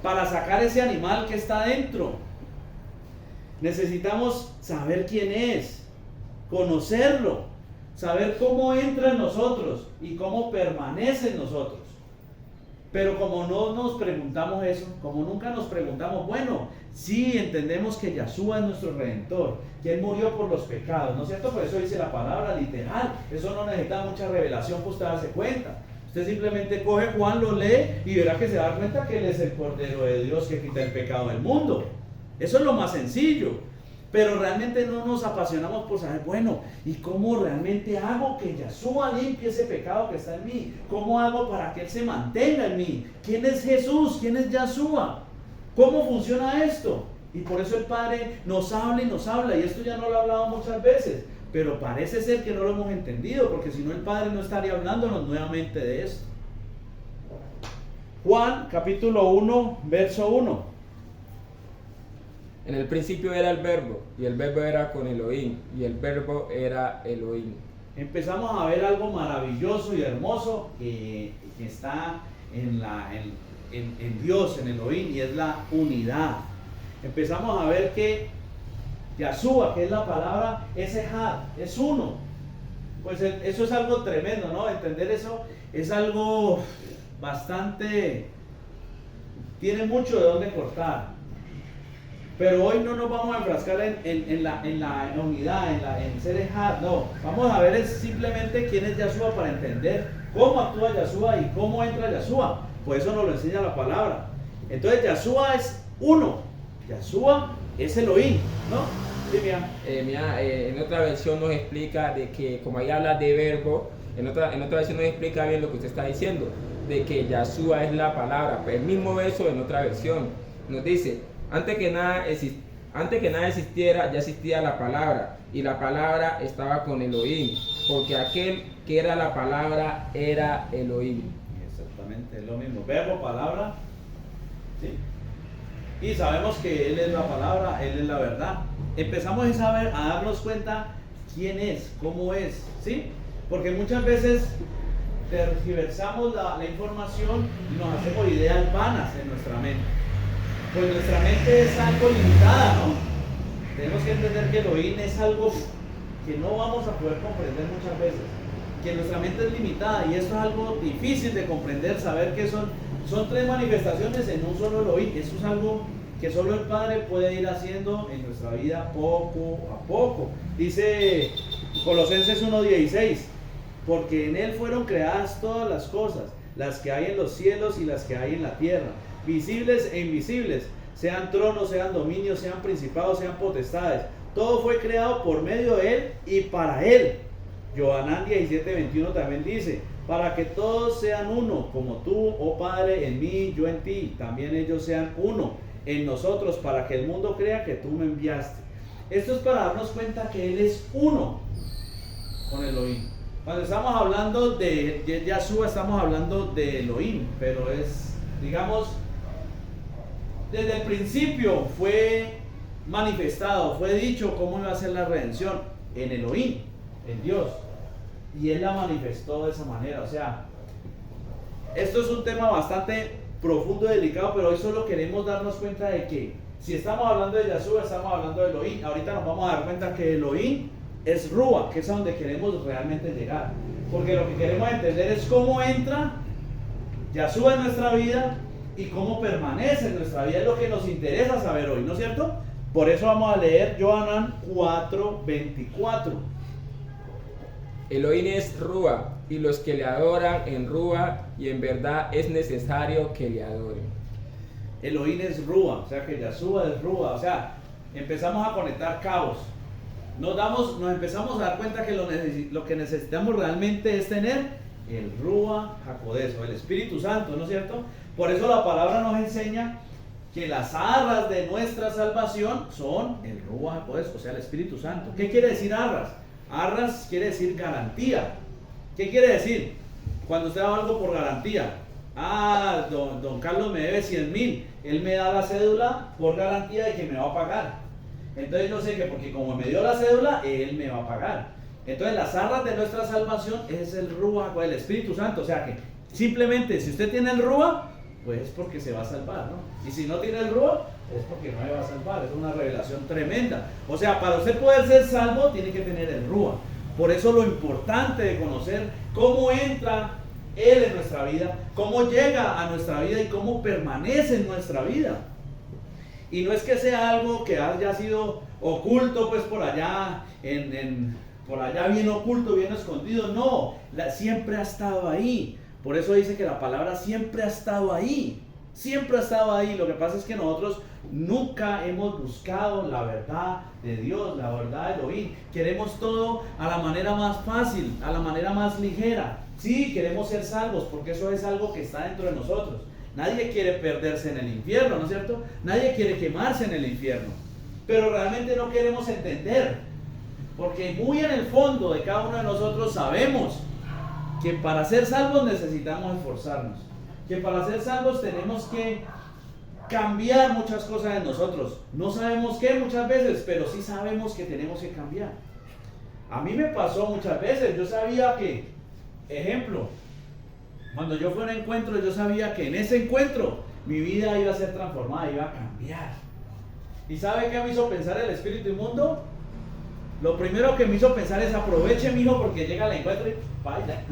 para sacar ese animal que está dentro. Necesitamos saber quién es, conocerlo, saber cómo entra en nosotros y cómo permanece en nosotros. Pero como no nos preguntamos eso, como nunca nos preguntamos, bueno, sí entendemos que Yahshua es nuestro Redentor, que Él murió por los pecados, ¿no es cierto? Por eso dice la palabra literal, eso no necesita mucha revelación para usted darse cuenta. Usted simplemente coge Juan, lo lee y verá que se da cuenta que Él es el Cordero de Dios que quita el pecado del mundo. Eso es lo más sencillo. Pero realmente no nos apasionamos por saber, bueno, ¿y cómo realmente hago que Yahshua limpie ese pecado que está en mí? ¿Cómo hago para que Él se mantenga en mí? ¿Quién es Jesús? ¿Quién es Yahshua? ¿Cómo funciona esto? Y por eso el Padre nos habla, y esto ya no lo he hablado muchas veces, pero parece ser que no lo hemos entendido, porque si no el Padre no estaría hablándonos nuevamente de esto. Juan capítulo 1, verso 1. En el principio era el verbo, y el verbo era con Elohim, y el verbo era Elohim. Empezamos a ver algo maravilloso y hermoso que está en Dios, en Elohim, y es la unidad. Empezamos a ver que Yahshua, que es la palabra, es Ejad, es uno. Pues eso es algo tremendo, ¿no? Entender eso es algo bastante, tiene mucho de dónde cortar. Pero hoy no nos vamos a enfrascar en la unidad, en ser Ejad, no. Vamos a ver simplemente quién es Yahshua para entender cómo actúa Yahshua y cómo entra Yahshua. Pues eso nos lo enseña la palabra. Entonces Yahshua es uno, Yahshua es Elohim, ¿no? Sí, mira. En otra versión nos explica de que, como ahí habla de verbo, en otra versión nos explica bien lo que usted está diciendo, de que Yahshua es la palabra. Pero el mismo verso en otra versión nos dice: antes que nada existiera, ya existía la palabra, y la palabra estaba con Elohim, porque aquel que era la palabra, era Elohim. Exactamente, es lo mismo. Verbo, palabra. ¿Sí? Y sabemos que Él es la palabra, Él es la verdad. Empezamos a darnos cuenta quién es, cómo es. ¿Sí? Porque muchas veces tergiversamos la información y nos hacemos ideas vanas en nuestra mente. Pues nuestra mente es algo limitada, ¿no? Tenemos que entender que Elohim es algo que no vamos a poder comprender muchas veces. Que nuestra mente es limitada y esto es algo difícil de comprender, saber que son tres manifestaciones en un solo Elohim. Eso es algo que solo el Padre puede ir haciendo en nuestra vida poco a poco. Dice Colosenses 1:16, porque en Él fueron creadas todas las cosas, las que hay en los cielos y las que hay en la tierra, visibles e invisibles, sean tronos, sean dominios, sean principados, sean potestades. Todo fue creado por medio de Él y para Él. Johanán 17:21 también dice, para que todos sean uno, como tú, oh Padre, en mí, yo en ti, también ellos sean uno en nosotros, para que el mundo crea que tú me enviaste. Esto es para darnos cuenta que Él es uno con Elohim. Cuando estamos hablando de Yahshua, estamos hablando de Elohim, pero es, digamos, desde el principio fue manifestado, fue dicho cómo iba a ser la redención en Elohim, en Dios, y Él la manifestó de esa manera. O sea, esto es un tema bastante profundo y delicado, pero hoy solo queremos darnos cuenta de que si estamos hablando de Yahshua, estamos hablando de Elohim. Ahorita nos vamos a dar cuenta que Elohim es Rúa, que es a donde queremos realmente llegar, porque lo que queremos entender es cómo entra Yahshua en nuestra vida y cómo permanece en nuestra vida. Es lo que nos interesa saber hoy, ¿no es cierto? Por eso vamos a leer Johanán 4:24. Elohim es Rúa, y los que le adoran en Rúa y en verdad es necesario que le adoren. Elohim es Rúa, o sea que Yahshua es Rúa. O sea, empezamos a conectar cabos. Nos empezamos a dar cuenta que lo que necesitamos realmente es tener el Rúa HaKodesh, o el Espíritu Santo, ¿no es cierto? Por eso la palabra nos enseña que las arras de nuestra salvación son el Rúa HaKodesh, o sea, el Espíritu Santo. ¿Qué quiere decir arras? Arras quiere decir garantía. ¿Qué quiere decir? Cuando usted da algo por garantía. Ah, don Carlos me debe 100,000. Él me da la cédula por garantía de que me va a pagar. Entonces yo sé que porque como me dio la cédula, Él me va a pagar. Entonces las arras de nuestra salvación es el Rúa, el Espíritu Santo. O sea que simplemente si usted tiene el Rúa, pues es porque se va a salvar, ¿no? Y si no tiene el Rúa, es porque no me va a salvar. Es una revelación tremenda. O sea, para usted poder ser salvo, tiene que tener el Rúa. Por eso lo importante de conocer cómo entra Él en nuestra vida, cómo llega a nuestra vida y cómo permanece en nuestra vida. Y no es que sea algo que haya sido oculto, pues por allá, por allá bien oculto, bien escondido. No, siempre ha estado ahí. Por eso dice que la palabra siempre ha estado ahí. Siempre ha estado ahí. Lo que pasa es que nosotros nunca hemos buscado la verdad de Dios, la verdad de Elohim. Queremos todo a la manera más fácil, a la manera más ligera. Sí, queremos ser salvos porque eso es algo que está dentro de nosotros. Nadie quiere perderse en el infierno, ¿no es cierto? Nadie quiere quemarse en el infierno. Pero realmente no queremos entender. Porque muy en el fondo de cada uno de nosotros sabemos que para ser salvos necesitamos esforzarnos. Que para ser salvos tenemos que cambiar muchas cosas en nosotros. No sabemos qué muchas veces, pero sí sabemos que tenemos que cambiar. A mí me pasó muchas veces. Yo sabía que, ejemplo, cuando yo fui a un encuentro, yo sabía que en ese encuentro mi vida iba a ser transformada, iba a cambiar. ¿Y sabe qué me hizo pensar el espíritu inmundo? Lo primero que me hizo pensar es aproveche, mijo, porque llega el encuentro y vaya.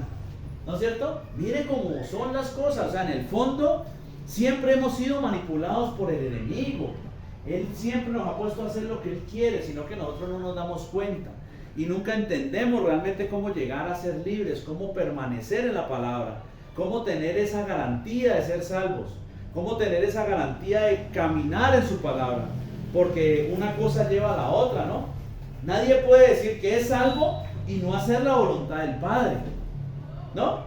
¿No es cierto? Mire cómo son las cosas. O sea, en el fondo siempre hemos sido manipulados por el enemigo. Él siempre nos ha puesto a hacer lo que Él quiere, sino que nosotros no nos damos cuenta. Y nunca entendemos realmente cómo llegar a ser libres, cómo permanecer en la palabra, cómo tener esa garantía de ser salvos, cómo tener esa garantía de caminar en su palabra. Porque una cosa lleva a la otra, ¿no? Nadie puede decir que es salvo y no hacer la voluntad del Padre, ¿no?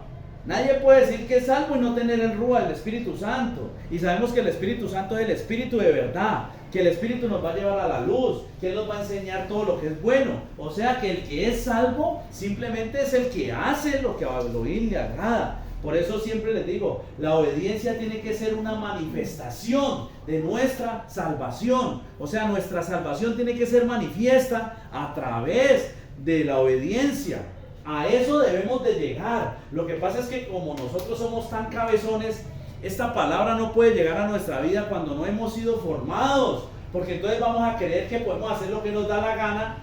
Nadie puede decir que es salvo y no tener el Rúa, el Espíritu Santo. Y sabemos que el Espíritu Santo es el Espíritu de verdad, que el Espíritu nos va a llevar a la luz, que Él nos va a enseñar todo lo que es bueno. O sea que el que es salvo simplemente es el que hace lo que a Elohim le agrada. Por eso siempre les digo, la obediencia tiene que ser una manifestación de nuestra salvación. O sea, nuestra salvación tiene que ser manifiesta a través de la obediencia. A eso debemos de llegar. Lo que pasa es que como nosotros somos tan cabezones, esta palabra no puede llegar a nuestra vida cuando no hemos sido formados. Porque entonces vamos a creer que podemos hacer lo que nos da la gana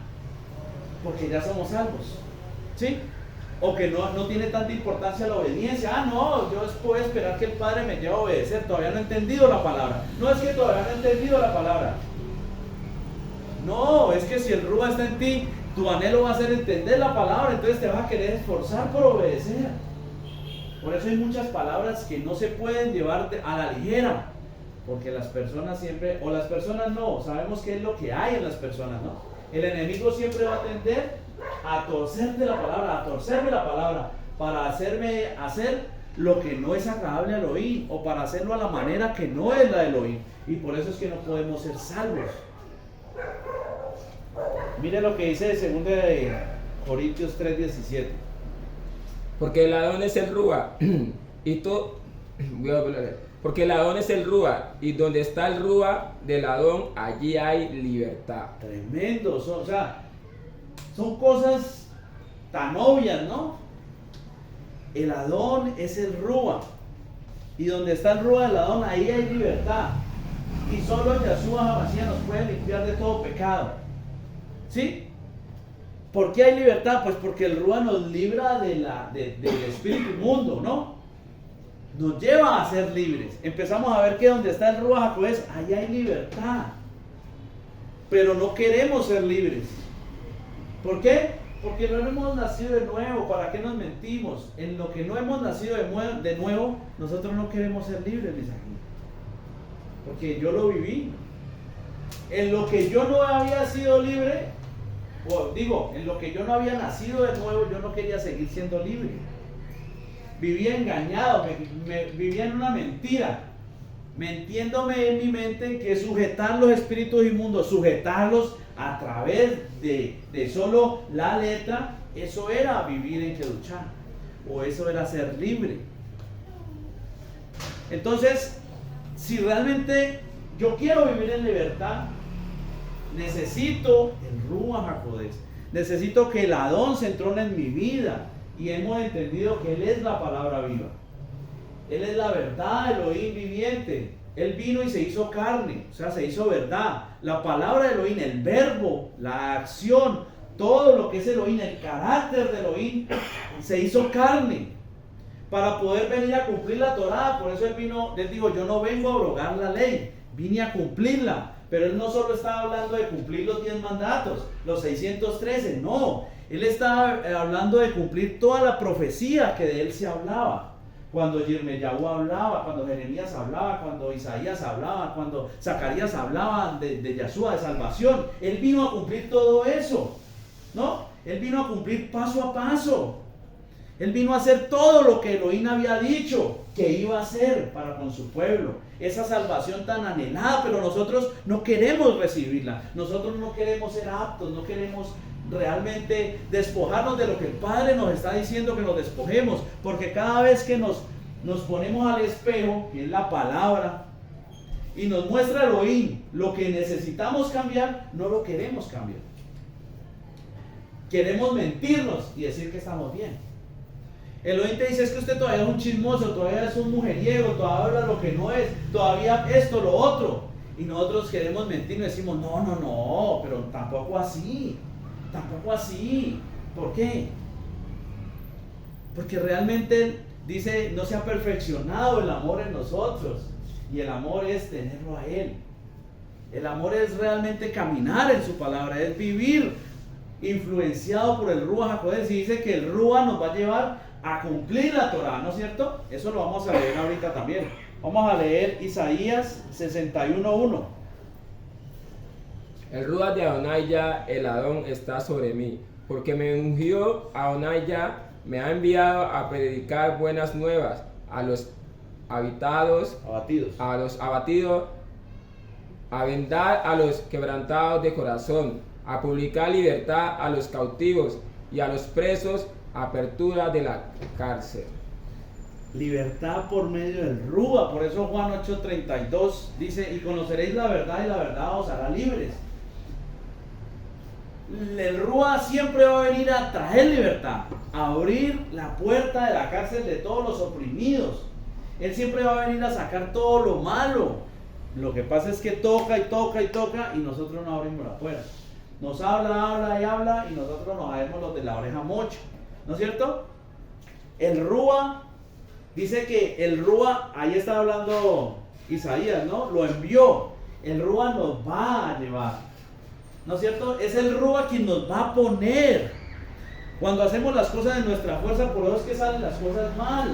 porque ya somos salvos. ¿Sí? O que no tiene tanta importancia la obediencia. Ah, no, yo puedo esperar que el Padre me lleve a obedecer. Todavía no he entendido la palabra. No es que todavía no he entendido la palabra. No, es que si el Rúa está en ti, tu anhelo va a ser entender la palabra, entonces te vas a querer esforzar por obedecer. Por eso hay muchas palabras que no se pueden llevar a la ligera, porque las personas siempre, o las personas no, sabemos qué es lo que hay en las personas, ¿no? El enemigo siempre va a tender a torcerte la palabra, a torcerme la palabra, para hacerme hacer lo que no es agradable al Elohim, o para hacerlo a la manera que no es la del Elohim, y por eso es que no podemos ser salvos. Mire lo que dice de 2 de Corintios 3:17. Porque el Adón es el Rúa y todo. Porque el Adón es el Rúa y donde está el Rúa del Adón, allí hay libertad. Tremendo, o sea, son cosas tan obvias, ¿no? El Adón es el Rúa y donde está el Rúa del Adón, ahí hay libertad. Y solo Yahshua HaMashiach nos puede limpiar de todo pecado. ¿Sí? ¿Por qué hay libertad? Pues porque el Rúa nos libra del espíritu inmundo, ¿no? Nos lleva a ser libres. Empezamos a ver que donde está el Rúa HaKodesh, ahí hay libertad. Pero no queremos ser libres. ¿Por qué? Porque no hemos nacido de nuevo. ¿Para qué nos mentimos? En lo que no hemos nacido de nuevo, nosotros no queremos ser libres, mis amigos. Porque yo lo viví. En lo que yo no había sido libre, en lo que yo no había nacido de nuevo, yo no quería seguir siendo libre. Vivía engañado, vivía en una mentira, mintiéndome en mi mente que sujetar los espíritus inmundos, sujetarlos a través de solo la letra, eso era vivir en Kedushá, o eso era ser libre. Entonces, si realmente yo quiero vivir en libertad, necesito el Rúa HaKodesh, necesito que el Adón se entrone en mi vida, y hemos entendido que Él es la palabra viva, Él es la verdad, el Elohim viviente. Él vino y se hizo carne, o sea, se hizo verdad. La palabra de Elohim, el verbo, la acción, todo lo que es Elohim, el carácter de Elohim, se hizo carne para poder venir a cumplir la Torá. Por eso Él vino, les digo, yo no vengo a abrogar la ley, vine a cumplirla. Pero Él no solo estaba hablando de cumplir los 10 mandatos, los 613, no. Él estaba hablando de cumplir toda la profecía que de Él se hablaba. Cuando Yirmeyahu hablaba, cuando Jeremías hablaba, cuando Isaías hablaba, cuando Zacarías hablaba de Yahshua, de salvación. Él vino a cumplir todo eso, ¿no? Él vino a cumplir paso a paso. Él vino a hacer todo lo que Elohim había dicho que iba a hacer para con su pueblo. Esa salvación tan anhelada, pero nosotros no queremos recibirla. Nosotros no queremos ser aptos, no queremos realmente despojarnos de lo que el Padre nos está diciendo que nos despojemos. Porque cada vez que nos ponemos al espejo, que es la palabra, y nos muestra Elohim lo que necesitamos cambiar, no lo queremos cambiar. Queremos mentirnos y decir que estamos bien. Elohim te dice, es que usted todavía es un chismoso, todavía es un mujeriego, todavía habla lo que no es, todavía esto, lo otro. Y nosotros queremos mentir y decimos, no, pero tampoco así. ¿Por qué? Porque realmente dice, no se ha perfeccionado el amor en nosotros. Y el amor es tenerlo a Él. El amor es realmente caminar en su palabra, es vivir influenciado por el Rúa HaKodesh. Y dice que el Rúa nos va a llevar a cumplir la Torah, ¿no es cierto? Eso lo vamos a leer ahorita también. Vamos a leer Isaías 61:1. El Rúa de Adonai ya, el Adón está sobre mí, porque me ungió Adonai ya me ha enviado a predicar buenas nuevas a los abatidos, a vendar a los quebrantados de corazón, a publicar libertad a los cautivos y a los presos, apertura de la cárcel. Libertad por medio del Rúa. Por eso Juan 8:32 dice: y conoceréis la verdad y la verdad os hará libres. El Rúa siempre va a venir a traer libertad, a abrir la puerta de la cárcel de todos los oprimidos. Él siempre va a venir a sacar todo lo malo. Lo que pasa es que toca y toca y toca y nosotros no abrimos la puerta. Nos habla y habla y nosotros nos hacemos los de la oreja mocha, ¿no es cierto? El Rúa dice que el Rúa, ahí está hablando Isaías, ¿no? Lo envió. El Rúa nos va a llevar, ¿no es cierto? Es el Rúa quien nos va a poner. Cuando hacemos las cosas de nuestra fuerza, por eso es que salen las cosas mal.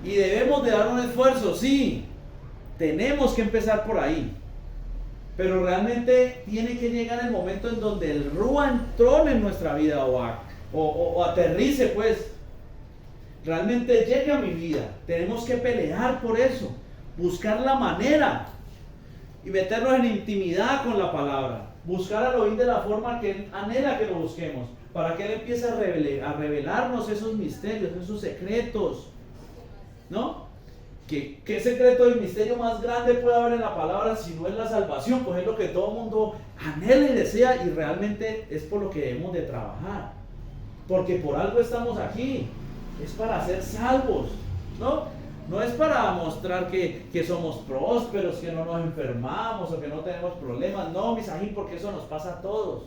Y debemos de dar un esfuerzo, sí. Tenemos que empezar por ahí. Pero realmente tiene que llegar el momento en donde el Rúa entrone en nuestra vida o aterrice, pues. Realmente llegue a mi vida. Tenemos que pelear por eso. Buscar la manera. Y meternos en intimidad con la palabra. Buscar al oír de la forma que Él anhela que lo busquemos. Para que Él empiece a revelarnos esos misterios, esos secretos. ¿No? ¿Qué secreto y misterio más grande puede haber en la palabra si no es la salvación? Pues es lo que todo el mundo anhela y desea, y realmente es por lo que debemos de trabajar. Porque por algo estamos aquí. Es para ser salvos, ¿no? No es para mostrar que somos prósperos, que no nos enfermamos o que no tenemos problemas. No, mis ají, porque eso nos pasa a todos.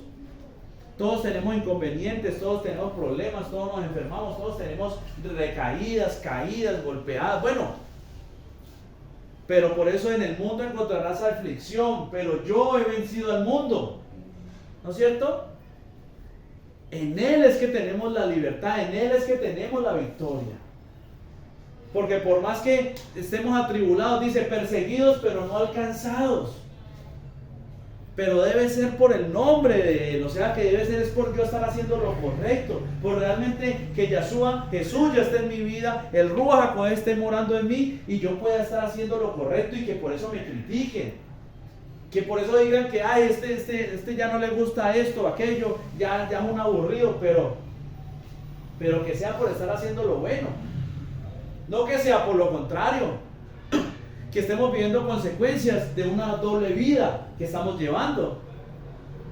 Todos tenemos inconvenientes, todos tenemos problemas, todos nos enfermamos, todos tenemos recaídas, caídas, golpeadas. Bueno, pero por eso en el mundo encontrarás aflicción, pero yo he vencido al mundo, ¿no es cierto? En Él es que tenemos la libertad, en Él es que tenemos la victoria. Porque por más que estemos atribulados, dice perseguidos pero no alcanzados. Pero debe ser por el nombre de Él, o sea que debe ser es por yo estar haciendo lo correcto, por realmente que Jesús ya esté en mi vida, el Ruach HaKodesh esté morando en mí y yo pueda estar haciendo lo correcto y que por eso me critiquen, que por eso digan que ay, este ya no le gusta esto, aquello, ya es un aburrido, pero que sea por estar haciendo lo bueno, no que sea por lo contrario. Que estemos viviendo consecuencias de una doble vida que estamos llevando.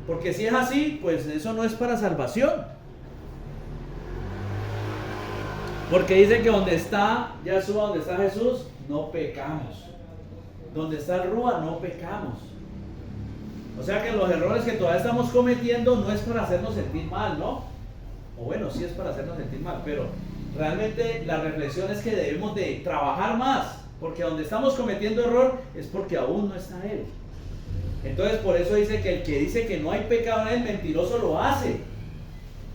Porque si es así, pues eso no es para salvación. Porque dice que donde está Yahshua, donde está Jesús, no pecamos. Donde está el Rúa, no pecamos. O sea que los errores que todavía estamos cometiendo no es para hacernos sentir mal, ¿no? O bueno, sí es para hacernos sentir mal, pero realmente la reflexión es que debemos de trabajar más. Porque donde estamos cometiendo error es porque aún no está Él. Entonces por eso dice que el que dice que no hay pecado en Él, mentiroso lo hace.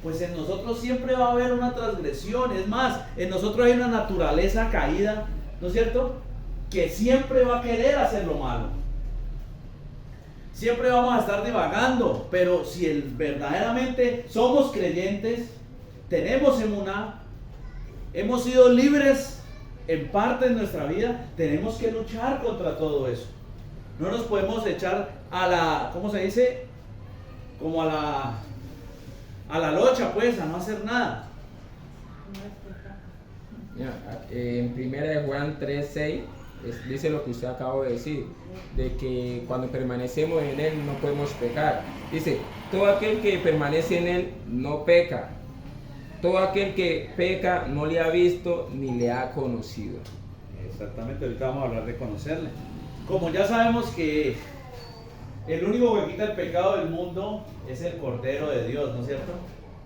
Pues en nosotros siempre va a haber una transgresión. Es más, en nosotros hay una naturaleza caída, ¿no es cierto? Que siempre va a querer hacer lo malo. Siempre vamos a estar divagando. Pero si verdaderamente somos creyentes, tenemos emuná, hemos sido libres en parte de nuestra vida, tenemos que luchar contra todo eso. No nos podemos echar a la, ¿cómo se dice? Como a la locha, pues, a no hacer nada. En 1 Juan 3:6 dice lo que usted acabó de decir, de que cuando permanecemos en Él no podemos pecar. Dice, todo aquel que permanece en Él no peca. Todo aquel que peca no le ha visto ni le ha conocido. Exactamente, ahorita vamos a hablar de conocerle. Como ya sabemos que el único que quita el pecado del mundo es el Cordero de Dios, ¿no es cierto?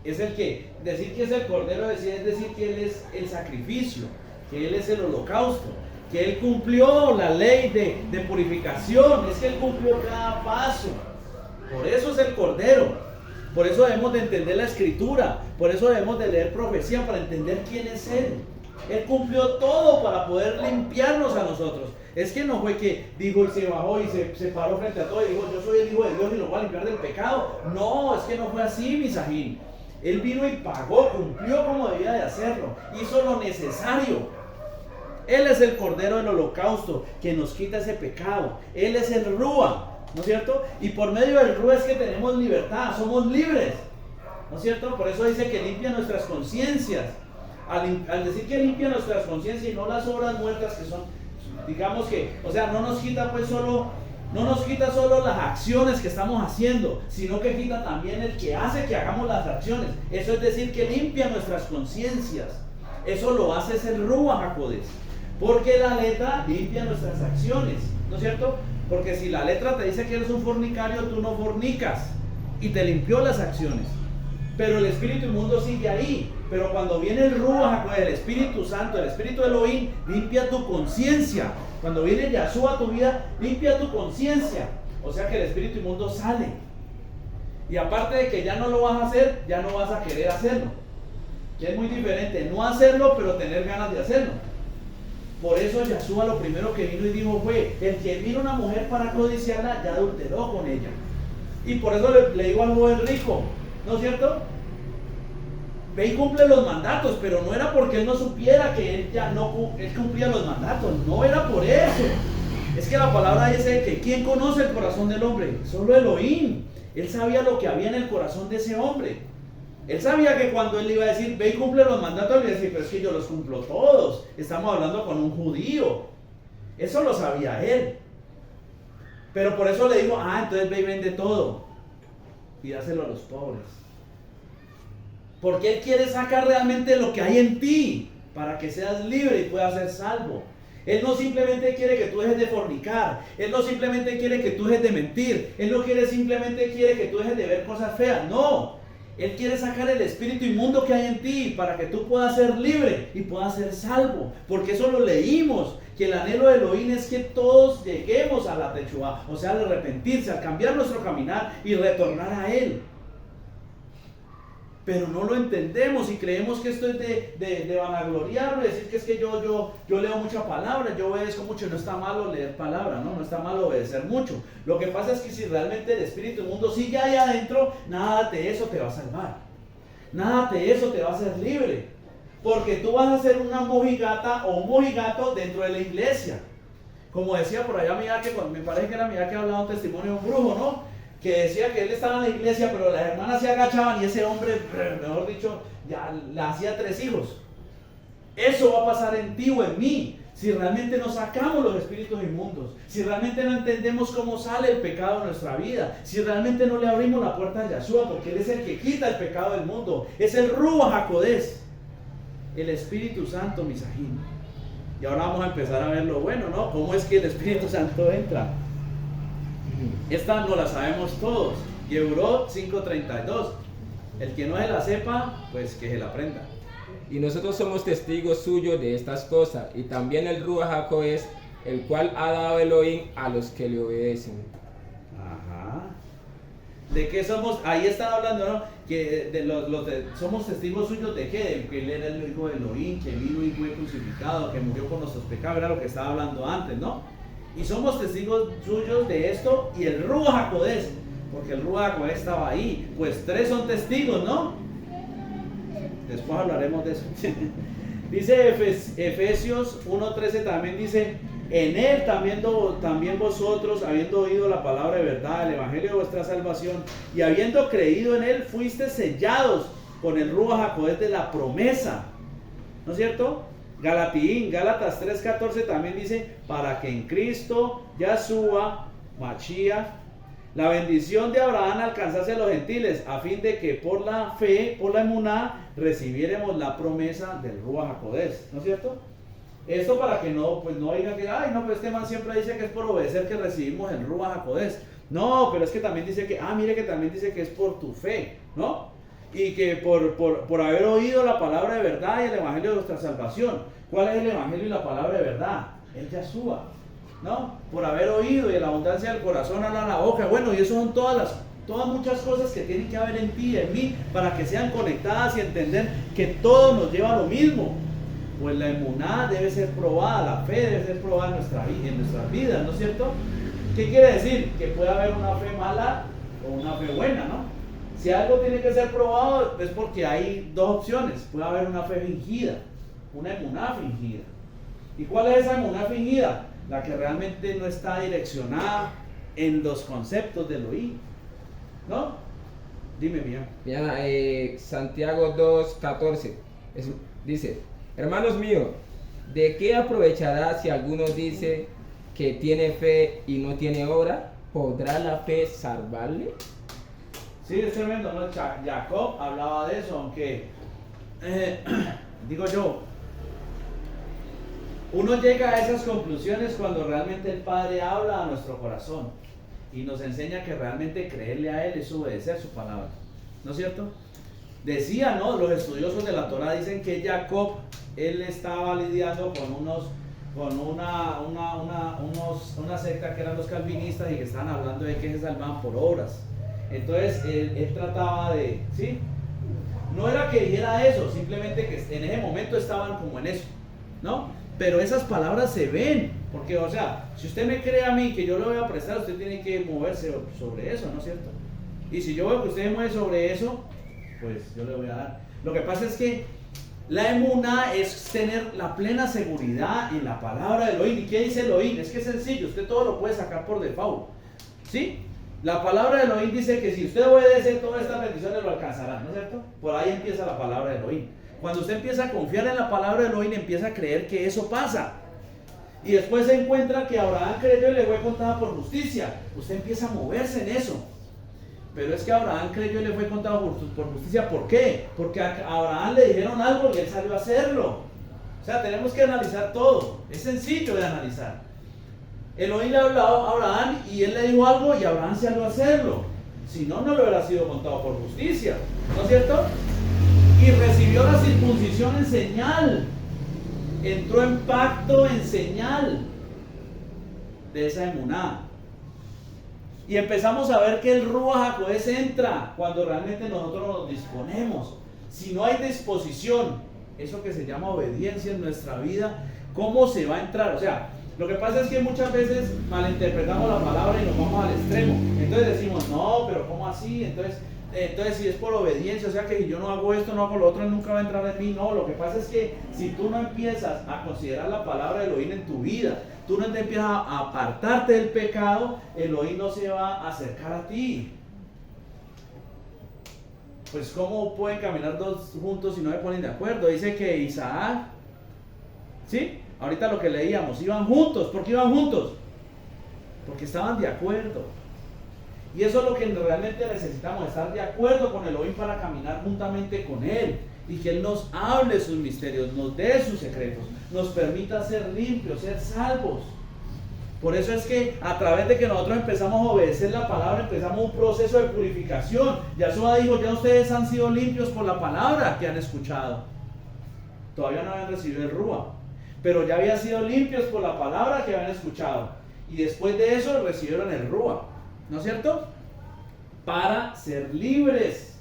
Es el que, decir que es el Cordero es decir que Él es el sacrificio, que Él es el holocausto, que Él cumplió la ley de purificación, es que Él cumplió cada paso. Por eso es el Cordero. Por eso debemos de entender la Escritura, por eso debemos de leer profecía para entender quién es Él. Él cumplió todo para poder limpiarnos a nosotros. Es que no fue que dijo y se bajó y se paró frente a todo y dijo yo soy el Hijo de Dios y lo voy a limpiar del pecado. No, es que no fue así, mi sajín. Él vino y pagó, cumplió como debía de hacerlo, hizo lo necesario. Él es el Cordero del Holocausto que nos quita ese pecado. Él es el Rúa, ¿no es cierto? Y por medio del Rúa es que tenemos libertad, somos libres, ¿no es cierto? Por eso dice que limpia nuestras conciencias. Al decir que limpia nuestras conciencias y no las obras muertas que son, digamos que, o sea, no nos quita solo las acciones que estamos haciendo, sino que quita también el que hace que hagamos las acciones. Eso es decir, que limpia nuestras conciencias. Eso lo hace es el Ruach HaKodesh. Porque la letra limpia nuestras acciones, ¿no es cierto? Porque si la letra te dice que eres un fornicario, tú no fornicas y te limpió las acciones. Pero el espíritu inmundo sigue ahí. Pero cuando viene el Ruach HaKodesh, el Espíritu Santo, el Espíritu de Elohim, limpia tu conciencia. Cuando viene Yahshua a tu vida, limpia tu conciencia. O sea que el espíritu inmundo sale. Y aparte de que ya no lo vas a hacer, ya no vas a querer hacerlo. Que es muy diferente no hacerlo, pero tener ganas de hacerlo. Por eso Yahshua lo primero que vino y dijo fue: el que mira una mujer para codiciarla, ya adulteró con ella. Y por eso le digo al joven rico, ¿no es cierto? Ve y cumple los mandatos, pero no era porque él no supiera que él cumplía los mandatos, no era por eso. Es que la palabra dice que ¿quién conoce el corazón del hombre? Solo Elohim. Él sabía lo que había en el corazón de ese hombre. Él sabía que cuando él le iba a decir, ve y cumple los mandatos, él iba a decir, pero es que yo los cumplo todos. Estamos hablando con un judío. Eso lo sabía él. Pero por eso le digo, entonces ve y vende todo y dáselo a los pobres. Porque Él quiere sacar realmente lo que hay en ti para que seas libre y puedas ser salvo. Él no simplemente quiere que tú dejes de fornicar. Él no simplemente quiere que tú dejes de mentir. Él no simplemente quiere que tú dejes de ver cosas feas. No. Él quiere sacar el espíritu inmundo que hay en ti para que tú puedas ser libre y puedas ser salvo. Porque eso lo leímos. Que el anhelo de Elohim es que todos lleguemos a la Techuá. O sea, al arrepentirse, al cambiar nuestro caminar y retornar a Él. Pero no lo entendemos y creemos que esto es de vanagloriarlo, decir que es que yo leo mucha palabra, yo obedezco mucho. No está malo leer palabra, no está malo obedecer mucho. Lo que pasa es que si realmente el espíritu inmundo sigue ahí adentro, nada de eso te va a salvar. Nada de eso te va a hacer libre. Porque tú vas a ser una mojigata o un mojigato dentro de la iglesia. Como decía por allá me parece que era mi que hablaba un testimonio de un brujo, ¿no? Que decía que él estaba en la iglesia, pero las hermanas se agachaban y ese hombre, mejor dicho, ya le hacía 3 hijos. Eso va a pasar en ti o en mí, si realmente no sacamos los espíritus inmundos, si realmente no entendemos cómo sale el pecado de nuestra vida, si realmente no le abrimos la puerta a Yahshua, porque Él es el que quita el pecado del mundo, es el Ruach HaKodesh, el Espíritu Santo, Misahim. Y ahora vamos a empezar a ver lo bueno, ¿no? ¿Cómo es que el Espíritu Santo entra? Esta no la sabemos todos. Yebrot 5:32. El que no se la sepa, pues que se la aprenda. Y nosotros somos testigos suyos de estas cosas, y también el Ruach HaKodesh, el cual ha dado Elohim a los que le obedecen. Ajá. ¿De qué somos? Ahí están hablando, ¿no? Que somos testigos suyos de qué, de que Él era el hijo de Elohim, que vino y fue crucificado, que murió por nuestros pecados, era lo que estaba hablando antes, ¿no? Y somos testigos suyos de esto y el Ruach HaKodesh, porque el Ruach HaKodesh estaba ahí. Pues 3 son testigos, ¿no? Después hablaremos de eso. Dice Efesios 1:13 también dice: en Él también vosotros, habiendo oído la palabra de verdad, el evangelio de vuestra salvación, y habiendo creído en Él, fuiste sellados con el Ruach HaKodesh de la promesa. ¿No es cierto? Gálatas 3:14 también dice: para que en Cristo, Yahshua, Mashiach, la bendición de Abraham alcanzase a los gentiles, a fin de que por la fe, por la emuná, recibiéramos la promesa del Ruach HaKodesh. ¿No es cierto? Esto para que no digan que, pues este man siempre dice que es por obedecer que recibimos el Ruach HaKodesh. No, pero es que también dice que, mire que también dice que es por tu fe, ¿no? Y que por haber oído la palabra de verdad y el evangelio de nuestra salvación. ¿Cuál es el evangelio y la palabra de verdad? Es Yahshua, ¿no? Por haber oído y en la abundancia del corazón habla la boca. Bueno, y eso son todas muchas cosas que tienen que haber en ti y en mí para que sean conectadas y entender que todo nos lleva a lo mismo. Pues la emuná debe ser probada, la fe debe ser probada en nuestras vidas, ¿no es cierto? ¿Qué quiere decir? Que puede haber una fe mala o una fe buena, ¿no? Si algo tiene que ser probado es porque hay dos opciones. Puede haber una fe fingida, una emuná fingida. ¿Y cuál es esa emuná fingida? La que realmente no está direccionada en los conceptos del oír, ¿no? Dime, mía. Mira, Santiago 2:14 dice: hermanos míos, ¿de qué aprovechará si alguno dice que tiene fe y no tiene obra? ¿Podrá la fe salvarle? Sí, es tremendo, ¿no? Jacob hablaba de eso, aunque digo yo, uno llega a esas conclusiones cuando realmente el Padre habla a nuestro corazón y nos enseña que realmente creerle a Él es obedecer su palabra, ¿no es cierto? Decía, ¿no? Los estudiosos de la Torah dicen que Jacob, él estaba lidiando con una secta que eran los calvinistas y que estaban hablando de que se salvaban por obras. Entonces él trataba de, ¿sí? No era que dijera eso, simplemente que en ese momento estaban como en eso, ¿no? Pero esas palabras se ven, porque, o sea, si usted me cree a mí que yo le voy a prestar, usted tiene que moverse sobre eso, ¿no es cierto? Y si yo veo que usted se mueve sobre eso, pues yo le voy a dar. Lo que pasa es que la emuná es tener la plena seguridad en la palabra del Elohim. ¿Y qué dice el Elohim? Es que es sencillo, usted todo lo puede sacar por default, ¿sí? La palabra del Elohim dice que si usted obedece, todas estas bendiciones lo alcanzarán, ¿no es cierto? Por ahí empieza la palabra del Elohim. Cuando usted empieza a confiar en la palabra del Elohim, empieza a creer que eso pasa. Y después se encuentra que Abraham creyó y le fue contada por justicia. Usted empieza a moverse en eso. Pero es que Abraham creyó y le fue contado por justicia. ¿Por qué? Porque a Abraham le dijeron algo y él salió a hacerlo. O sea, tenemos que analizar todo. Es sencillo de analizar. Elohim le habló a Abraham y él le dijo algo y Abraham salió a hacerlo. Si no, no le hubiera sido contado por justicia, ¿no es cierto? Y recibió la circuncisión en señal. Entró en pacto en señal de esa emuná. Y empezamos a ver que el Ruach HaKodesh entra cuando realmente nosotros nos disponemos. Si no hay disposición, eso que se llama obediencia en nuestra vida, ¿cómo se va a entrar? O sea, lo que pasa es que muchas veces malinterpretamos la palabra y nos vamos al extremo. Entonces decimos, no, pero ¿cómo así? Entonces si es por obediencia, o sea que si yo no hago esto, no hago lo otro, nunca va a entrar en mí. No, lo que pasa es que si tú no empiezas a considerar la palabra de Elohim en tu vida, tú no te empiezas a apartarte del pecado, Elohim no se va a acercar a ti. Pues ¿cómo pueden caminar dos juntos si no se ponen de acuerdo? Dice que Isaac, ¿sí? Ahorita lo que leíamos, iban juntos. ¿Por qué iban juntos? Porque estaban de acuerdo. Y eso es lo que realmente necesitamos, estar de acuerdo con Elohim para caminar juntamente con Él. Y que Él nos hable sus misterios, nos dé sus secretos, nos permita ser limpios, ser salvos. Por eso es que a través de que nosotros empezamos a obedecer la palabra, empezamos un proceso de purificación. Yahshua dijo, ya ustedes han sido limpios por la palabra que han escuchado. Todavía no habían recibido el Ruach, pero ya habían sido limpios por la palabra que habían escuchado. Y después de eso recibieron el Ruach, ¿no es cierto? Para ser libres.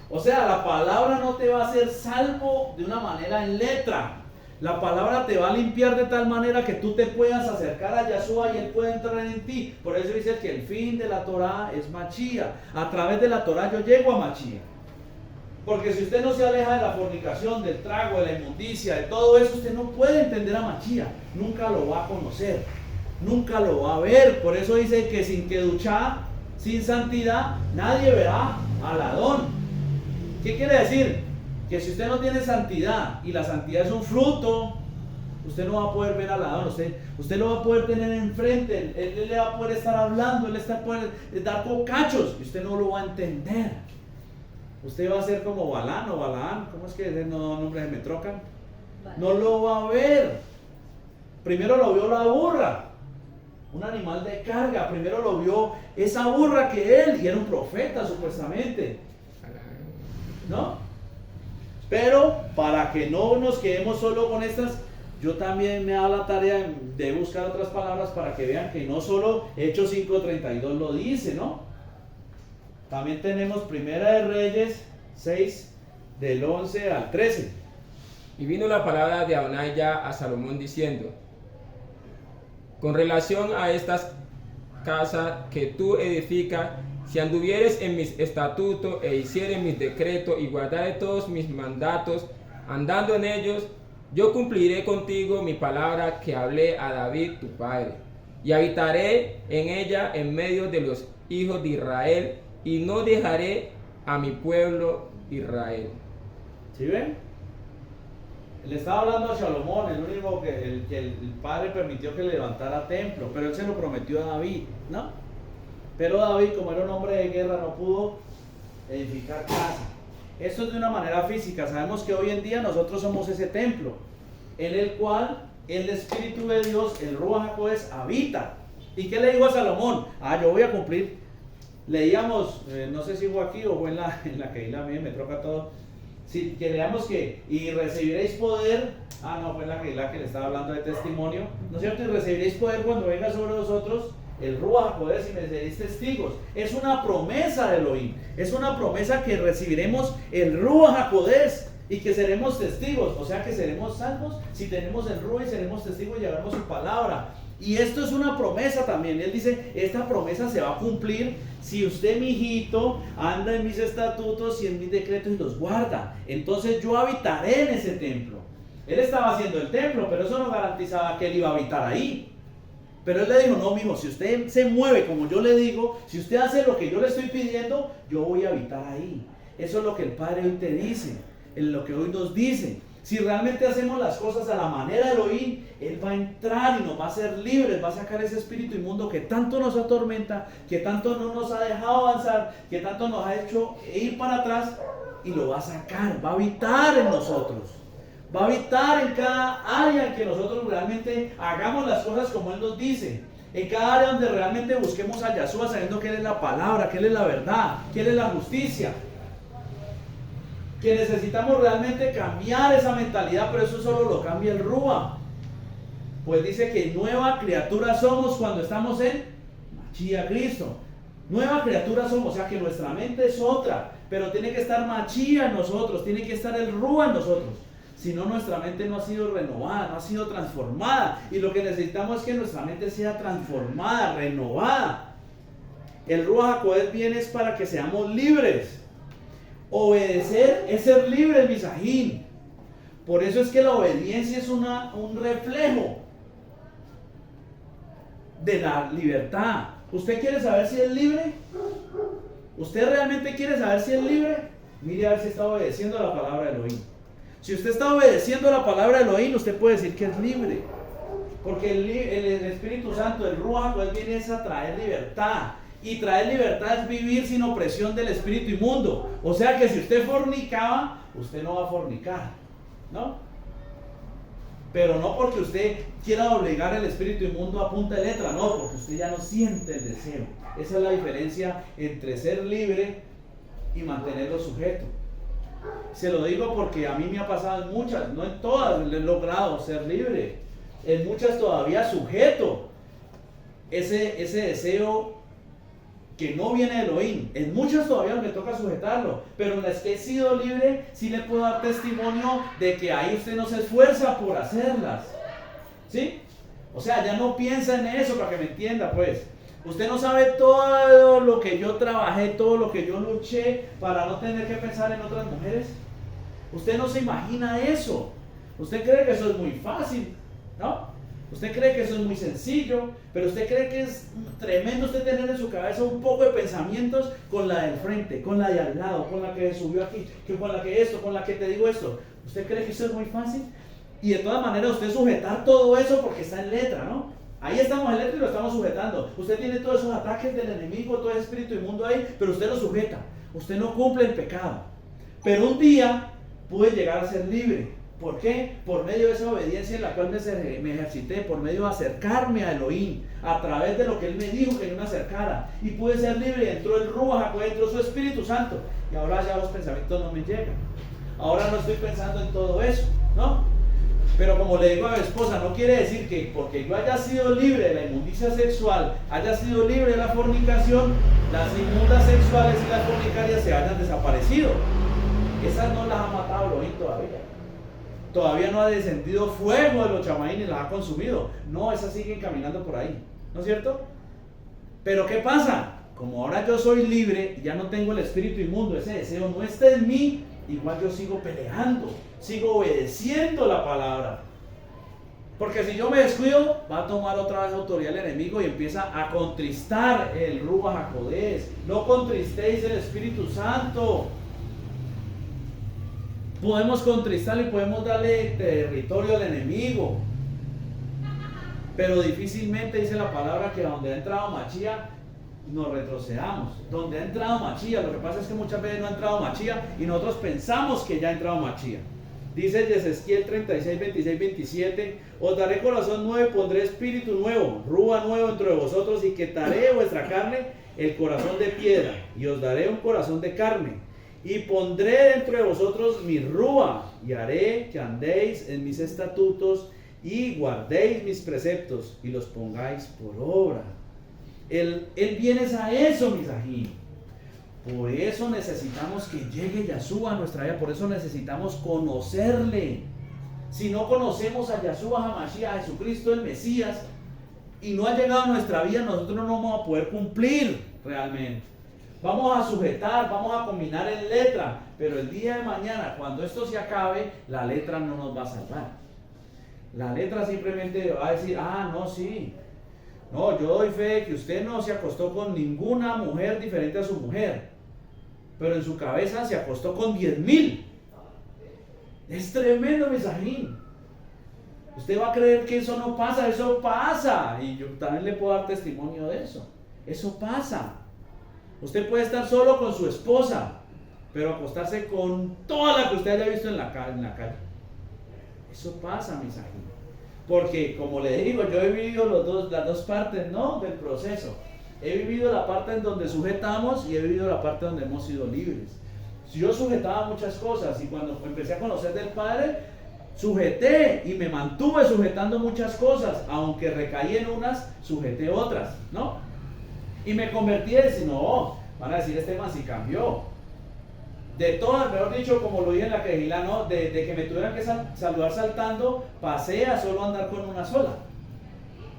O sea, la palabra no te va a hacer salvo de una manera en letra. La palabra te va a limpiar de tal manera que tú te puedas acercar a Yahshua y Él puede entrar en ti. Por eso dice que el fin de la Torah es Mashiach. A través de la Torah yo llego a Mashiach. Porque si usted no se aleja de la fornicación, del trago, de la inmundicia, de todo eso, usted no puede entender a Mashiach. Nunca lo va a conocer. Nunca lo va a ver. Por eso dice que sin kedushá, sin santidad, nadie verá al Adón. ¿Qué quiere decir? Que si usted no tiene santidad, y la santidad es un fruto, usted no va a poder ver al Adón. Usted lo va a poder tener enfrente. Él le va a poder estar hablando, Él le va a poder dar cocachos, y usted no lo va a entender. Usted va a ser como Balán o Balaán, ¿cómo es que ese nombre me trocan? No lo va a ver. Primero lo vio la burra, un animal de carga. Primero lo vio esa burra que él, y era un profeta supuestamente, ¿no? Pero para que no nos quedemos solo con estas, yo también me he dado la tarea de buscar otras palabras para que vean que no solo Hechos 5:32 lo dice, ¿no? También tenemos Primera de Reyes 6, del 11 al 13. Y vino la palabra de Adonai ya a Salomón diciendo: con relación a estas casas que tú edificas Si anduvieres en mis estatutos e hicieres mis decretos y guardares todos mis mandatos, andando en ellos, yo cumpliré contigo mi palabra que hablé a David tu padre, y habitaré en ella en medio de los hijos de Israel, y no dejaré a mi pueblo Israel. ¿Sí ven? Le estaba hablando a Salomón, el único que el padre permitió que levantara templo, pero él se lo prometió a David, ¿no? Pero David, como era un hombre de guerra, no pudo edificar casa. Esto es de una manera física. Sabemos que hoy en día nosotros somos ese templo, en el cual el Espíritu de Dios, el Ruach HaKodesh, habita. ¿Y qué le dijo a Salomón? Yo voy a cumplir. Leíamos, no sé si fue aquí o fue en la que la mía, me troca todo. Si que leamos que, y recibiréis poder, no, fue en la que le estaba hablando de testimonio, ¿no es cierto? Y recibiréis poder cuando venga sobre vosotros el Ruach HaKodesh y me seréis testigos. Es una promesa de Elohim, es una promesa que recibiremos el Ruach HaKodesh y que seremos testigos, o sea que seremos salvos si tenemos el Ruach y seremos testigos y llevaremos su palabra. Y esto es una promesa también. Él dice, esta promesa se va a cumplir si usted, mi hijito, anda en mis estatutos y en mis decretos y los guarda. Entonces yo habitaré en ese templo. Él estaba haciendo el templo, pero eso no garantizaba que él iba a habitar ahí. Pero él le dijo, no, mijo, si usted se mueve como yo le digo, si usted hace lo que yo le estoy pidiendo, yo voy a habitar ahí. Eso es lo que el Padre hoy te dice, es lo que hoy nos dice. Si realmente hacemos las cosas a la manera de Elohim, Él va a entrar y nos va a hacer libres, va a sacar ese espíritu inmundo que tanto nos atormenta, que tanto no nos ha dejado avanzar, que tanto nos ha hecho ir para atrás, y lo va a sacar, va a habitar en nosotros. Va a habitar en cada área en que nosotros realmente hagamos las cosas como Él nos dice. En cada área donde realmente busquemos a Yahshua sabiendo que Él es la palabra, que Él es la verdad, que Él es la justicia. Que necesitamos realmente cambiar esa mentalidad, pero eso solo lo cambia el Ruach. Pues dice que nueva criatura somos cuando estamos en Mashiach Cristo. Nueva criatura somos, o sea que nuestra mente es otra, pero tiene que estar Mashiach en nosotros, tiene que estar el Ruach en nosotros. Si no, nuestra mente no ha sido renovada, no ha sido transformada. Y lo que necesitamos es que nuestra mente sea transformada, renovada. El Ruach HaKodesh viene es para que seamos libres. Obedecer es ser libre, Misajín. Por eso es que la obediencia es un reflejo de la libertad. ¿Usted quiere saber si es libre? ¿Usted realmente quiere saber si es libre? Mire a ver si está obedeciendo a la palabra de Elohim. Si usted está obedeciendo a la palabra de Elohim, usted puede decir que es libre. Porque el Espíritu Santo, el Ruach, pues viene a traer libertad. Y traer libertad es vivir sin opresión del espíritu inmundo. O sea que si usted fornicaba, usted no va a fornicar, ¿no? Pero no porque usted quiera obligar al espíritu inmundo a punta de letra, no, porque usted ya no siente el deseo. Esa es la diferencia entre ser libre y mantenerlo sujeto. Se lo digo porque a mí me ha pasado en muchas, no en todas he logrado ser libre. En muchas todavía sujeto ese deseo que no viene de Elohim. En muchas todavía me toca sujetarlo, pero en las que he sido libre, sí le puedo dar testimonio de que ahí usted no se esfuerza por hacerlas. ¿Sí? O sea, ya no piensa en eso, para que me entienda, pues. Usted no sabe todo lo que yo trabajé, todo lo que yo luché para no tener que pensar en otras mujeres. Usted no se imagina eso. Usted cree que eso es muy fácil, ¿no? Usted cree que eso es muy sencillo, pero usted cree que es tremendo usted tener en su cabeza un poco de pensamientos con la del frente, con la de al lado, con la que subió aquí, con la que esto, con la que te digo esto. ¿Usted cree que eso es muy fácil? Y de todas maneras usted sujetar todo eso porque está en letra, ¿no? Ahí estamos en letra y lo estamos sujetando. Usted tiene todos esos ataques del enemigo, todo ese espíritu inmundo ahí, pero usted lo sujeta. Usted no cumple el pecado. Pero un día pude llegar a ser libre. ¿Por qué? Por medio de esa obediencia en la cual me ejercité, por medio de acercarme a Elohim, a través de lo que Él me dijo que yo me acercara. Y pude ser libre, y entró el Ruach, entró su Espíritu Santo. Y ahora ya los pensamientos no me llegan. Ahora no estoy pensando en todo eso, ¿no? Pero como le digo a mi esposa, no quiere decir que porque yo haya sido libre de la inmundicia sexual, haya sido libre de la fornicación, las inmundas sexuales y las fornicarias se hayan desaparecido. Esas no las ha matado Elohim todavía. Todavía no ha descendido fuego de los chamaín y las ha consumido. No, esas siguen caminando por ahí, ¿no es cierto? Pero ¿qué pasa? como ahora yo soy libre, ya no tengo el espíritu inmundo, ese deseo no está en mí, igual yo sigo peleando, sigo obedeciendo la palabra. Porque si yo me descuido, va a tomar otra vez autoridad el enemigo y empieza a contristar el Ruach HaKodesh. No contristéis el Espíritu Santo. Podemos contristarlo y podemos darle territorio al enemigo. Pero difícilmente dice la palabra que donde ha entrado Mashiach, nos retrocedamos. Donde ha entrado Mashiach, lo que pasa es que muchas veces no ha entrado Mashiach y nosotros pensamos que ya ha entrado Mashiach. Dice Yesesquiel 36, 26, 27: os daré corazón nuevo y pondré espíritu nuevo, rúa nuevo dentro de vosotros, y quitaré de vuestra carne el corazón de piedra, y os daré un corazón de carne, y pondré dentro de vosotros mi rúa, y haré que andéis en mis estatutos, y guardéis mis preceptos, y los pongáis por obra. Él viene a eso, mis ají. Por eso necesitamos que llegue Yahshua a nuestra vida, por eso necesitamos conocerle. Si no conocemos a Yahshua HaMashiach, a Jesucristo el Mesías, y no ha llegado a nuestra vida, nosotros no vamos a poder cumplir realmente. Vamos a sujetar, vamos a combinar en letra, pero el día de mañana, cuando esto se acabe, la letra no nos va a salvar. La letra simplemente va a decir, no, sí. No, yo doy fe de que usted no se acostó con ninguna mujer diferente a su mujer, pero en su cabeza se acostó con 10,000. Es tremendo, mensajín. Usted va a creer que eso no pasa, eso pasa. Y yo también le puedo dar testimonio de eso. Eso pasa. Usted puede estar solo con su esposa, pero acostarse con toda la que usted haya visto en la calle. Eso pasa, mensajín. Porque, como le digo, yo he vivido las dos partes, ¿no?, del proceso. He vivido la parte en donde sujetamos y he vivido la parte donde hemos sido libres. Yo sujetaba muchas cosas y cuando empecé a conocer del Padre, sujeté y me mantuve sujetando muchas cosas. Aunque recaí en unas, sujeté otras, ¿no? Y me convertí en decir, no, van a decir, este man sí cambió. De todas, mejor dicho, como lo dije en la quejila, ¿no?, de que me tuvieran que saludar saltando, pasé a solo andar con una sola.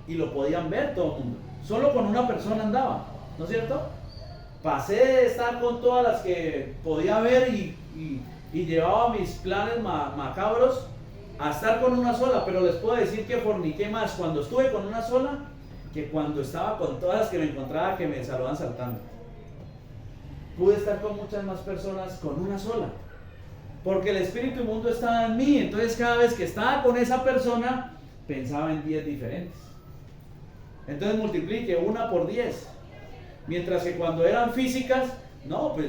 Y lo podían ver todo el mundo. Solo con una persona andaba, ¿no es cierto? Pasé de estar con todas las que podía ver y llevaba mis planes macabros a estar con una sola, pero les puedo decir que forniqué más cuando estuve con una sola que cuando estaba con todas las que me encontraba que me saludan saltando. Pude estar con muchas más personas con una sola, porque el espíritu inmundo estaba en mí. Entonces cada vez que estaba con esa persona pensaba en 10 diferentes. Entonces multiplique 1 por 10. Mientras que cuando eran físicas, no, pues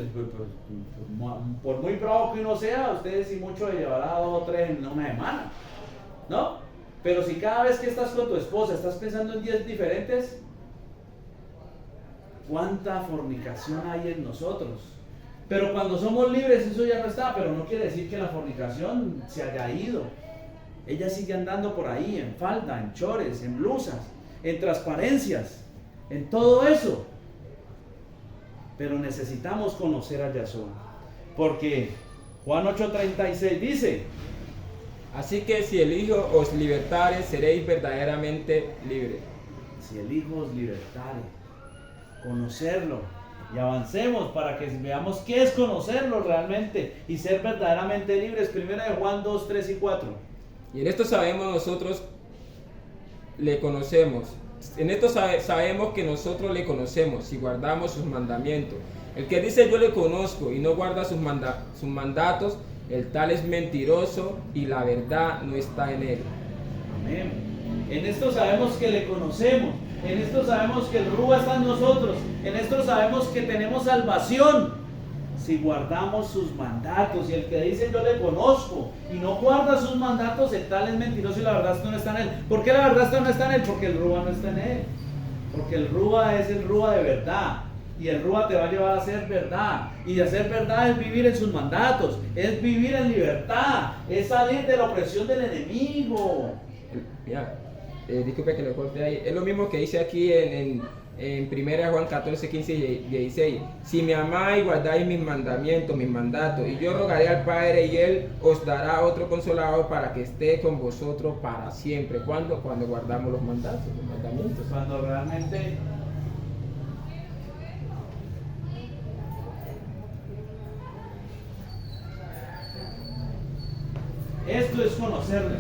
por muy bravo que uno sea, ustedes si mucho le llevará 2 o 3 en una semana, ¿no? Pero si cada vez que estás con tu esposa estás pensando en 10 diferentes, ¿cuánta fornicación hay en nosotros? Pero cuando somos libres eso ya no está, pero no quiere decir que la fornicación se haya ido. Ella sigue andando por ahí en falda, en chores, en blusas, en transparencias, en todo eso. Pero necesitamos conocer a Yahshua, porque Juan 8:36 dice: así que si el Hijo os libertare, seréis verdaderamente libres. Si el Hijo os libertare, conocerlo, y avancemos para que veamos qué es conocerlo realmente y ser verdaderamente libres. Primera de Juan 2, 3 y 4. Y en esto sabemos nosotros le conocemos. En esto sabemos que nosotros le conocemos si guardamos sus mandamientos. El que dice yo le conozco y no guarda sus mandatos, el tal es mentiroso y la verdad no está en él. Amén. En esto sabemos que le conocemos. En esto sabemos que el Ruach está en nosotros. En esto sabemos que tenemos salvación si guardamos sus mandatos. Y el que dice yo le conozco y no guarda sus mandatos, el tal es mentiroso y la verdad no está en él. ¿Por qué la verdad no está en él? Porque el Ruach no está en él. Porque el Ruach es el Ruach de verdad. Y el Ruach te va a llevar a ser verdad. Y hacer verdad es vivir en sus mandatos. Es vivir en libertad. Es salir de la opresión del enemigo. Mira, disculpe que le corte ahí. Es lo mismo que dice aquí en 1 Juan 14, 15 y 16. Si me amáis, guardáis mis mandamientos, mis mandatos, y yo rogaré al Padre y Él os dará otro consolador para que esté con vosotros para siempre. ¿Cuándo? Cuando guardamos los mandatos, los mandamientos. Cuando realmente Esto es conocerle.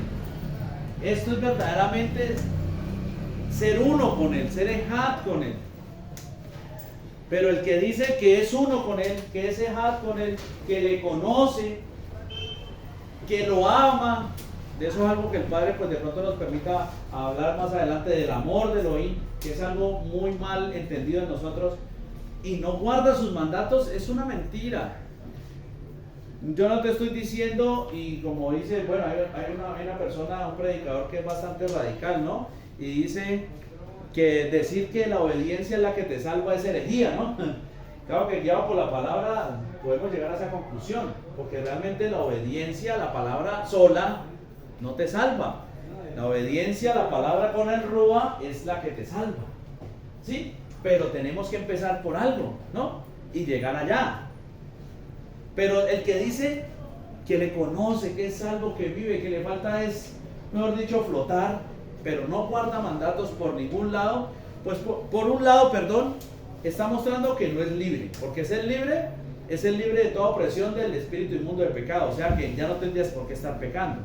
Esto es verdaderamente ser uno con Él, ser ejad con Él. Pero el que dice que es uno con Él, que es ejad con Él, que le conoce, que lo ama, de eso es algo que el Padre pues de pronto nos permita hablar más adelante del amor de Elohim, que es algo muy mal entendido en nosotros, y no guarda sus mandatos, es una mentira. Yo no te estoy diciendo, y como dice, bueno, hay una persona, un predicador que es bastante radical, ¿no? Y dice que decir que la obediencia es la que te salva es herejía, ¿no? Claro que guiado por la palabra podemos llegar a esa conclusión, porque realmente la obediencia a la palabra sola no te salva. La obediencia a la palabra con el rúa es la que te salva, ¿sí? Pero tenemos que empezar por algo, ¿no? Y llegar allá. Pero el que dice que le conoce, que es algo que vive, que le falta es, mejor dicho, flotar, pero no guarda mandatos por ningún lado, pues por un lado, perdón, está mostrando que no es libre, porque ser libre es el libre de toda opresión del espíritu inmundo del pecado, o sea que ya no tendrías por qué estar pecando.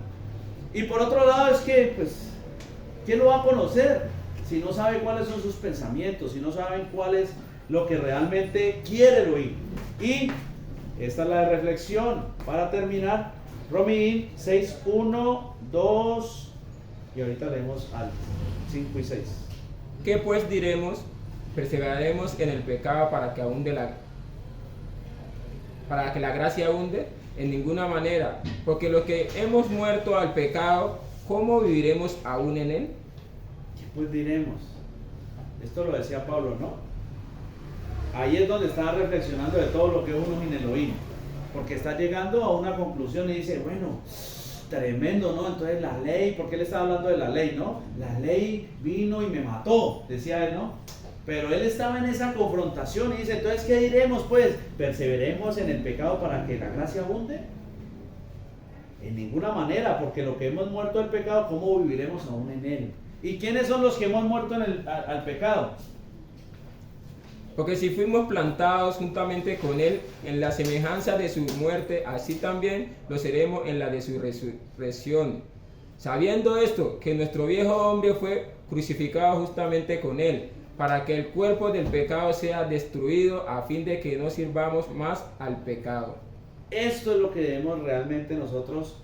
Y por otro lado es que, pues, ¿quién lo va a conocer si no sabe cuáles son sus pensamientos, si no saben cuál es lo que realmente quiere el oír? Y esta es la reflexión para terminar. Romanos 6, 1, 2 y ahorita leemos al 5 y 6. ¿Qué pues diremos? ¿Perseveraremos en el pecado para que la gracia abunde? En ninguna manera, porque los que hemos muerto al pecado, ¿cómo viviremos aún en él? ¿Qué pues diremos? Esto lo decía Pablo, ¿no? Ahí es donde está reflexionando de todo lo que es uno sin Elohim, porque está llegando a una conclusión y dice, bueno, tremendo, ¿no? Entonces la ley, ¿por qué le estaba hablando de la ley, no? La ley vino y me mató, decía él, ¿no? Pero él estaba en esa confrontación y dice, entonces, ¿qué diremos pues? ¿Perseveremos en el pecado para que la gracia abunde? En ninguna manera, porque lo que hemos muerto al pecado, ¿cómo viviremos aún en él? ¿Y quiénes son los que hemos muerto al pecado? Porque si fuimos plantados juntamente con él en la semejanza de su muerte, así también lo seremos en la de su resurrección. Sabiendo esto, que nuestro viejo hombre fue crucificado justamente con él, para que el cuerpo del pecado sea destruido, a fin de que no sirvamos más al pecado. Esto es lo que debemos realmente nosotros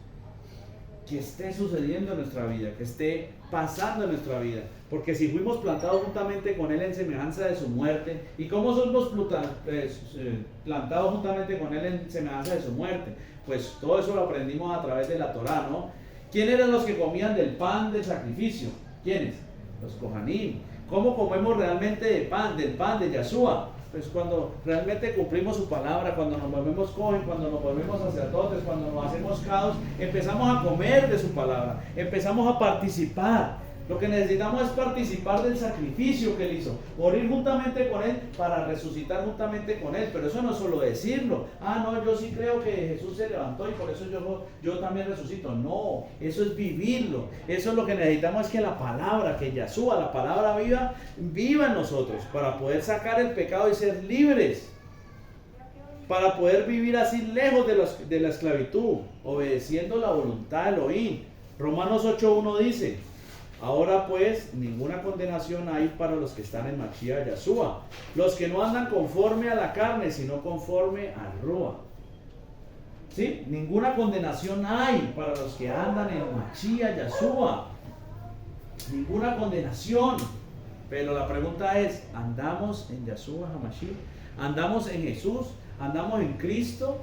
que esté sucediendo en nuestra vida, que esté pasando en nuestra vida. Porque si fuimos plantados juntamente con él en semejanza de su muerte, ¿y cómo somos plantados juntamente con él en semejanza de su muerte? Pues todo eso lo aprendimos a través de la Torá, ¿no? ¿Quién eran los que comían del pan del sacrificio? ¿Quiénes? Los Kohanim. ¿Cómo comemos realmente del pan de Yahshua? Pues cuando realmente cumplimos su palabra, cuando nos volvemos Kohen, cuando nos volvemos sacerdotes, cuando nos hacemos caos, empezamos a comer de su palabra, empezamos a participar. Lo que necesitamos es participar del sacrificio que él hizo, morir juntamente con él para resucitar juntamente con él. Pero eso no es solo decirlo, no, yo sí creo que Jesús se levantó y por eso yo también resucito. No, eso es vivirlo. Eso es lo que necesitamos, es que la palabra, que Yahshua, la palabra viva en nosotros, para poder sacar el pecado y ser libres, para poder vivir así lejos de la esclavitud, obedeciendo la voluntad de Elohim. Romanos 8:1 dice: ahora pues, ninguna condenación hay para los que están en Mashiach Yahshua, los que no andan conforme a la carne, sino conforme al Ruach. ¿Sí? Ninguna condenación hay para los que andan en Mashiach Yahshua. Ninguna condenación. Pero la pregunta es, ¿andamos en Yahshua HaMashiach? ¿Andamos en Jesús? ¿Andamos en Cristo?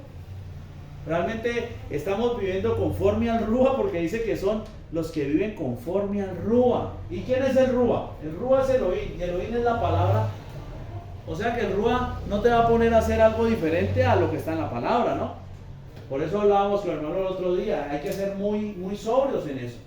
¿Realmente estamos viviendo conforme al Ruach? Porque dice que son los que viven conforme al Ruach. ¿Y quién es el Ruach? El Ruach es Elohim, y Elohim es la palabra. O sea que el Ruach no te va a poner a hacer algo diferente a lo que está en la palabra, ¿no? Por eso hablábamos con el hermano el otro día, hay que ser muy, muy sobrios en eso.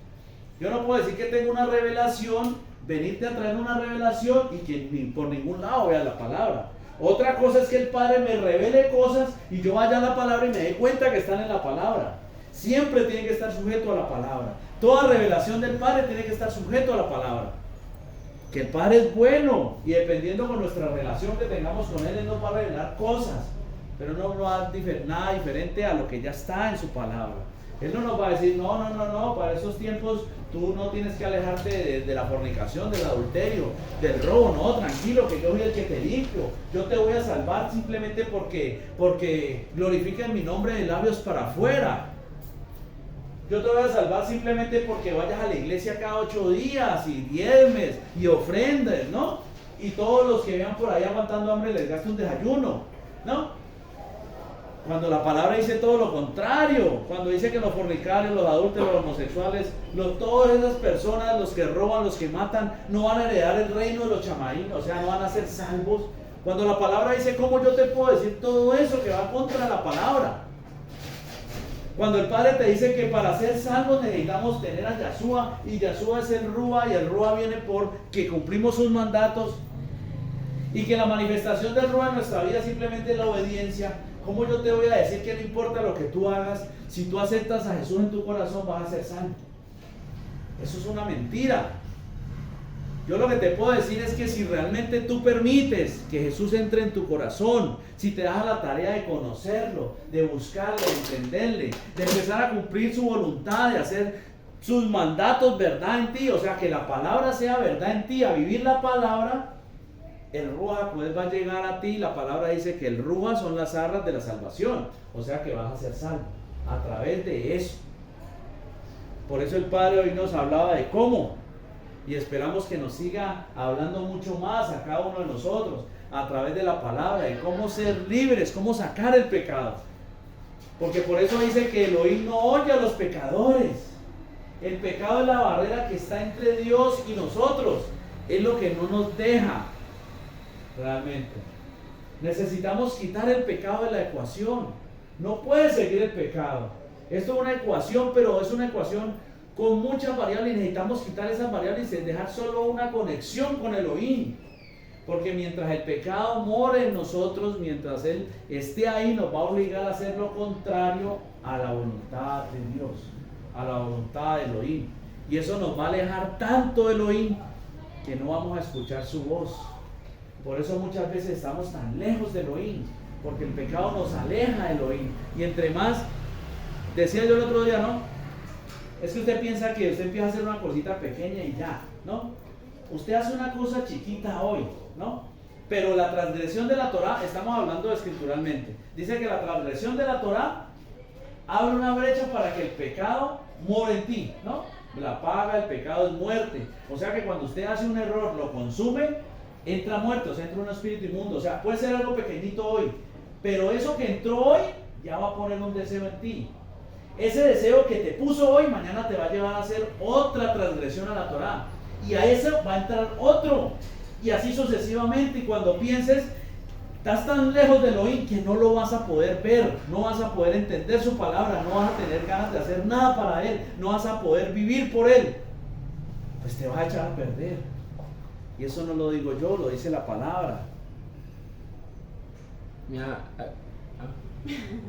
Yo no puedo decir que tengo una revelación, venirte a traer una revelación y que ni por ningún lado vea la palabra. Otra cosa es que el Padre me revele cosas y yo vaya a la palabra y me dé cuenta que están en la palabra. Siempre tiene que estar sujeto a la palabra. Toda revelación del Padre tiene que estar sujeto a la palabra. Que el Padre es bueno y dependiendo con nuestra relación que tengamos con Él nos va a revelar cosas, pero no va a dar nada diferente a lo que ya está en su palabra. Él no nos va a decir, no, para esos tiempos tú no tienes que alejarte de la fornicación, del adulterio, del robo. No, tranquilo, que yo soy el que te limpio. Yo te voy a salvar simplemente porque glorifiquen mi nombre de labios para afuera. Yo te voy a salvar simplemente porque vayas a la iglesia cada 8 días y diezmes y ofrendes, ¿no? Y todos los que vean por ahí aguantando hambre les gaste un desayuno, ¿no? Cuando la palabra dice todo lo contrario, cuando dice que los fornicarios, los adúlteros, los homosexuales, todas esas personas, los que roban, los que matan, no van a heredar el reino de los chamaín, o sea, no van a ser salvos. Cuando la palabra dice, ¿cómo yo te puedo decir todo eso que va contra la palabra? Cuando el Padre te dice que para ser salvos necesitamos tener a Yahshua, y Yahshua es el Rúa, y el Rúa viene por que cumplimos sus mandatos, y que la manifestación del Rúa en nuestra vida simplemente es la obediencia. ¿Cómo yo te voy a decir que no importa lo que tú hagas, si tú aceptas a Jesús en tu corazón vas a ser salvo? Eso es una mentira. Yo lo que te puedo decir es que si realmente tú permites que Jesús entre en tu corazón, si te das la tarea de conocerlo, de buscarlo, de entenderle, de empezar a cumplir su voluntad, de hacer sus mandatos verdad en ti, o sea, que la palabra sea verdad en ti, a vivir la palabra, el Ruach pues va a llegar a ti. La palabra dice que el Ruach son las arras de la salvación, o sea que vas a ser salvo a través de eso. Por eso el Padre hoy nos hablaba de cómo, y esperamos que nos siga hablando mucho más a cada uno de nosotros a través de la palabra, de cómo ser libres, cómo sacar el pecado. Porque por eso dice que Elohim no oye a los pecadores. El pecado es la barrera que está entre Dios y nosotros, es lo que no nos deja realmente. Necesitamos quitar el pecado de la ecuación. No puede seguir el pecado. Esto es una ecuación, pero es una ecuación con muchas variables, y necesitamos quitar esas variables y dejar solo una conexión con Elohim. Porque mientras el pecado more en nosotros, mientras Él esté ahí, nos va a obligar a hacer lo contrario a la voluntad de Dios, a la voluntad de Elohim. Y eso nos va a alejar tanto de Elohim que no vamos a escuchar su voz. Por eso muchas veces estamos tan lejos de Elohim, porque el pecado nos aleja de Elohim. Y entre más, decía yo el otro día, ¿no? Es que usted piensa que usted empieza a hacer una cosita pequeña y ya, ¿no? Usted hace una cosa chiquita hoy, ¿no? Pero la transgresión de la Torah, estamos hablando escrituralmente, dice que la transgresión de la Torah abre una brecha para que el pecado more en ti, ¿no? La paga del pecado es muerte. O sea que cuando usted hace un error, lo consume, entra muerto, o sea, entra un espíritu inmundo. O sea, puede ser algo pequeñito hoy, pero eso que entró hoy ya va a poner un deseo en ti. Ese deseo que te puso hoy, mañana te va a llevar a hacer otra transgresión a la Torah. Y a ese va a entrar otro. Y así sucesivamente. Y cuando pienses, estás tan lejos de Elohim que no lo vas a poder ver, no vas a poder entender su palabra, no vas a tener ganas de hacer nada para Él, no vas a poder vivir por Él. Pues te vas a echar a perder. Y eso no lo digo yo, lo dice la palabra. Mira,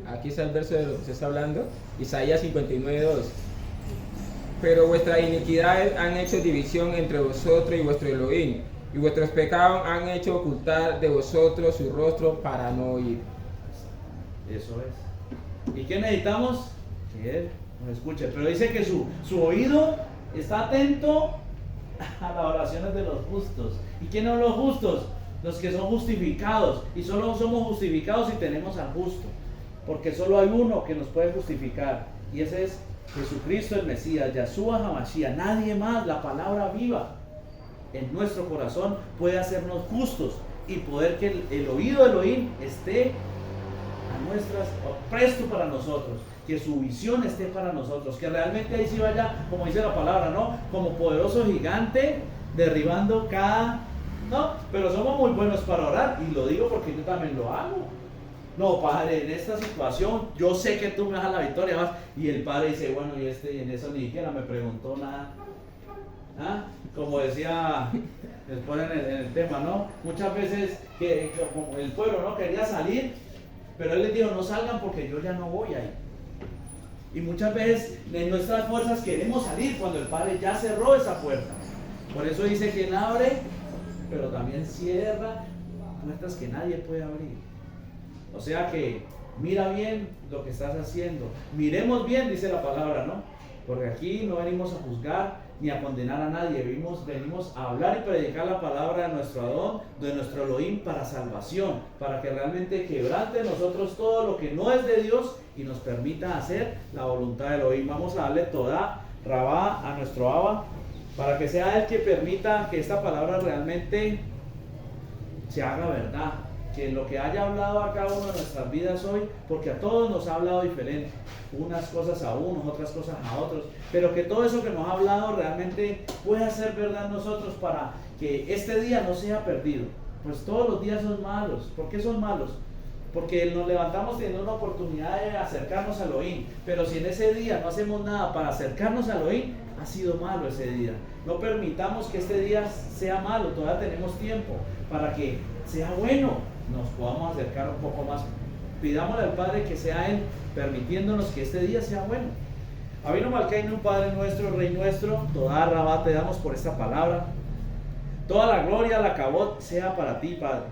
aquí está el verso de lo que se está hablando, Isaías 59:2. Pero vuestras iniquidades han hecho división entre vosotros y vuestro Elohim, y vuestros pecados han hecho ocultar de vosotros su rostro para no oír. Eso es. ¿Y qué necesitamos? Que Él nos escuche. Pero dice que su oído está atento a las oraciones de los justos. ¿Y quiénes son los justos? Los que son justificados. Y solo somos justificados si tenemos al justo. Porque solo hay uno que nos puede justificar. Y ese es Jesucristo el Mesías, Yahshua HaMashiach. Nadie más. La palabra viva en nuestro corazón puede hacernos justos y poder que el oído de Elohim esté a nuestras, presto para nosotros, que su visión esté para nosotros, que realmente ahí sí vaya, como dice la palabra, ¿no? Como poderoso gigante derribando cada, ¿no? Pero somos muy buenos para orar, y lo digo porque yo también lo hago. No, Padre, en esta situación yo sé que tú me das la victoria más. Y el Padre dice, bueno, y en eso ni siquiera me preguntó nada. ¿Ah? Como decía después en el tema, ¿no? Muchas veces que como el pueblo no quería salir, pero Él les dijo, no salgan porque yo ya no voy ahí. Y muchas veces en nuestras fuerzas queremos salir cuando el Padre ya cerró esa puerta. Por eso dice que Él abre, pero también cierra puertas que nadie puede abrir. O sea que mira bien lo que estás haciendo. Miremos bien, dice la palabra, ¿no? Porque aquí no venimos a juzgar ni a condenar a nadie, venimos a hablar y predicar la palabra de nuestro Adón, de nuestro Elohim, para salvación, para que realmente quebrante en nosotros todo lo que no es de Dios y nos permita hacer la voluntad de Elohim. Vamos a darle toda Rabá a nuestro Abba, para que sea Él que permita que esta palabra realmente se haga verdad, que lo que haya hablado a cada uno de nuestras vidas hoy, porque a todos nos ha hablado diferente, unas cosas a unos, otras cosas a otros, pero que todo eso que nos ha hablado realmente pueda ser verdad en nosotros, para que este día no sea perdido. Pues todos los días son malos. ¿Por qué son malos? Porque nos levantamos teniendo una oportunidad de acercarnos a Elohim, pero si en ese día no hacemos nada para acercarnos a Elohim, ha sido malo ese día. No permitamos que este día sea malo, todavía tenemos tiempo para que sea bueno, nos podamos acercar un poco más. Pidámosle al Padre que sea Él permitiéndonos que este día sea bueno. Avinu Malkeinu, Padre nuestro, Rey nuestro, toda Rabá te damos por esta palabra. Toda la gloria, la cabot sea para ti, Padre.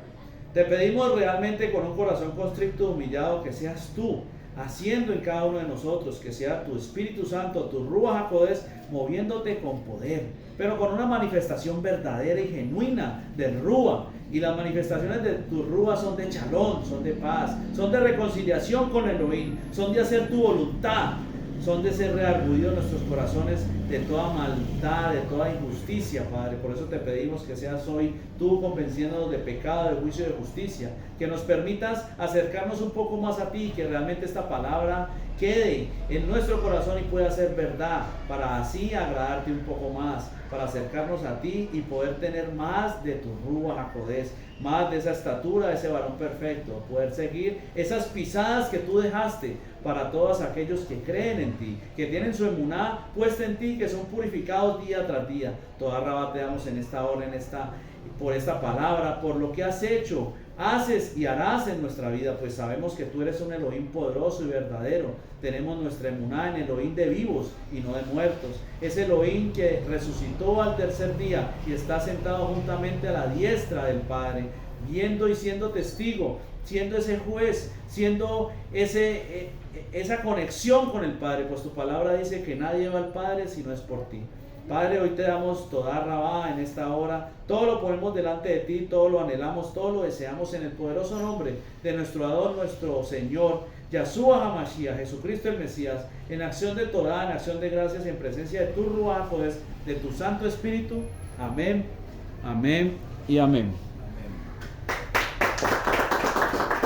Te pedimos realmente con un corazón constricto, humillado, que seas tú haciendo en cada uno de nosotros, que sea tu Espíritu Santo, tu Ruach HaKodesh, moviéndote con poder, pero con una manifestación verdadera y genuina del Ruach. Y las manifestaciones de tu Ruach son de Shalom, son de paz, son de reconciliación con Elohim, son de hacer tu voluntad, son de ser reargudidos nuestros corazones de toda maldad, de toda injusticia, Padre. Por eso te pedimos que seas hoy tú convenciéndonos de pecado, de juicio y de justicia, que nos permitas acercarnos un poco más a ti, que realmente esta palabra quede en nuestro corazón y pueda ser verdad, para así agradarte un poco más, para acercarnos a ti y poder tener más de tu Ruach HaKodesh, más de esa estatura de ese varón perfecto, poder seguir esas pisadas que tú dejaste para todos aquellos que creen en ti, que tienen su emuná puesta en ti, que son purificados día tras día. Toda Rabá te damos en esta hora, por esta palabra, por lo que has hecho, haces y harás en nuestra vida, pues sabemos que tú eres un Elohim poderoso y verdadero. Tenemos nuestra emuná en Elohim de vivos y no de muertos. Es Elohim que resucitó al tercer día y está sentado juntamente a la diestra del Padre, viendo y siendo testigo, siendo ese juez, siendo esa conexión con el Padre, pues tu palabra dice que nadie va al Padre si no es por ti. Padre, hoy te damos toda Rabá en esta hora, todo lo ponemos delante de ti, todo lo anhelamos, todo lo deseamos en el poderoso nombre de nuestro Adón, nuestro Señor, Yahshua HaMashiach, Jesucristo el Mesías, en acción de Torah, en acción de gracias, en presencia de tu Ruach HaKodesh, de tu Santo Espíritu. Amén, amén y amén.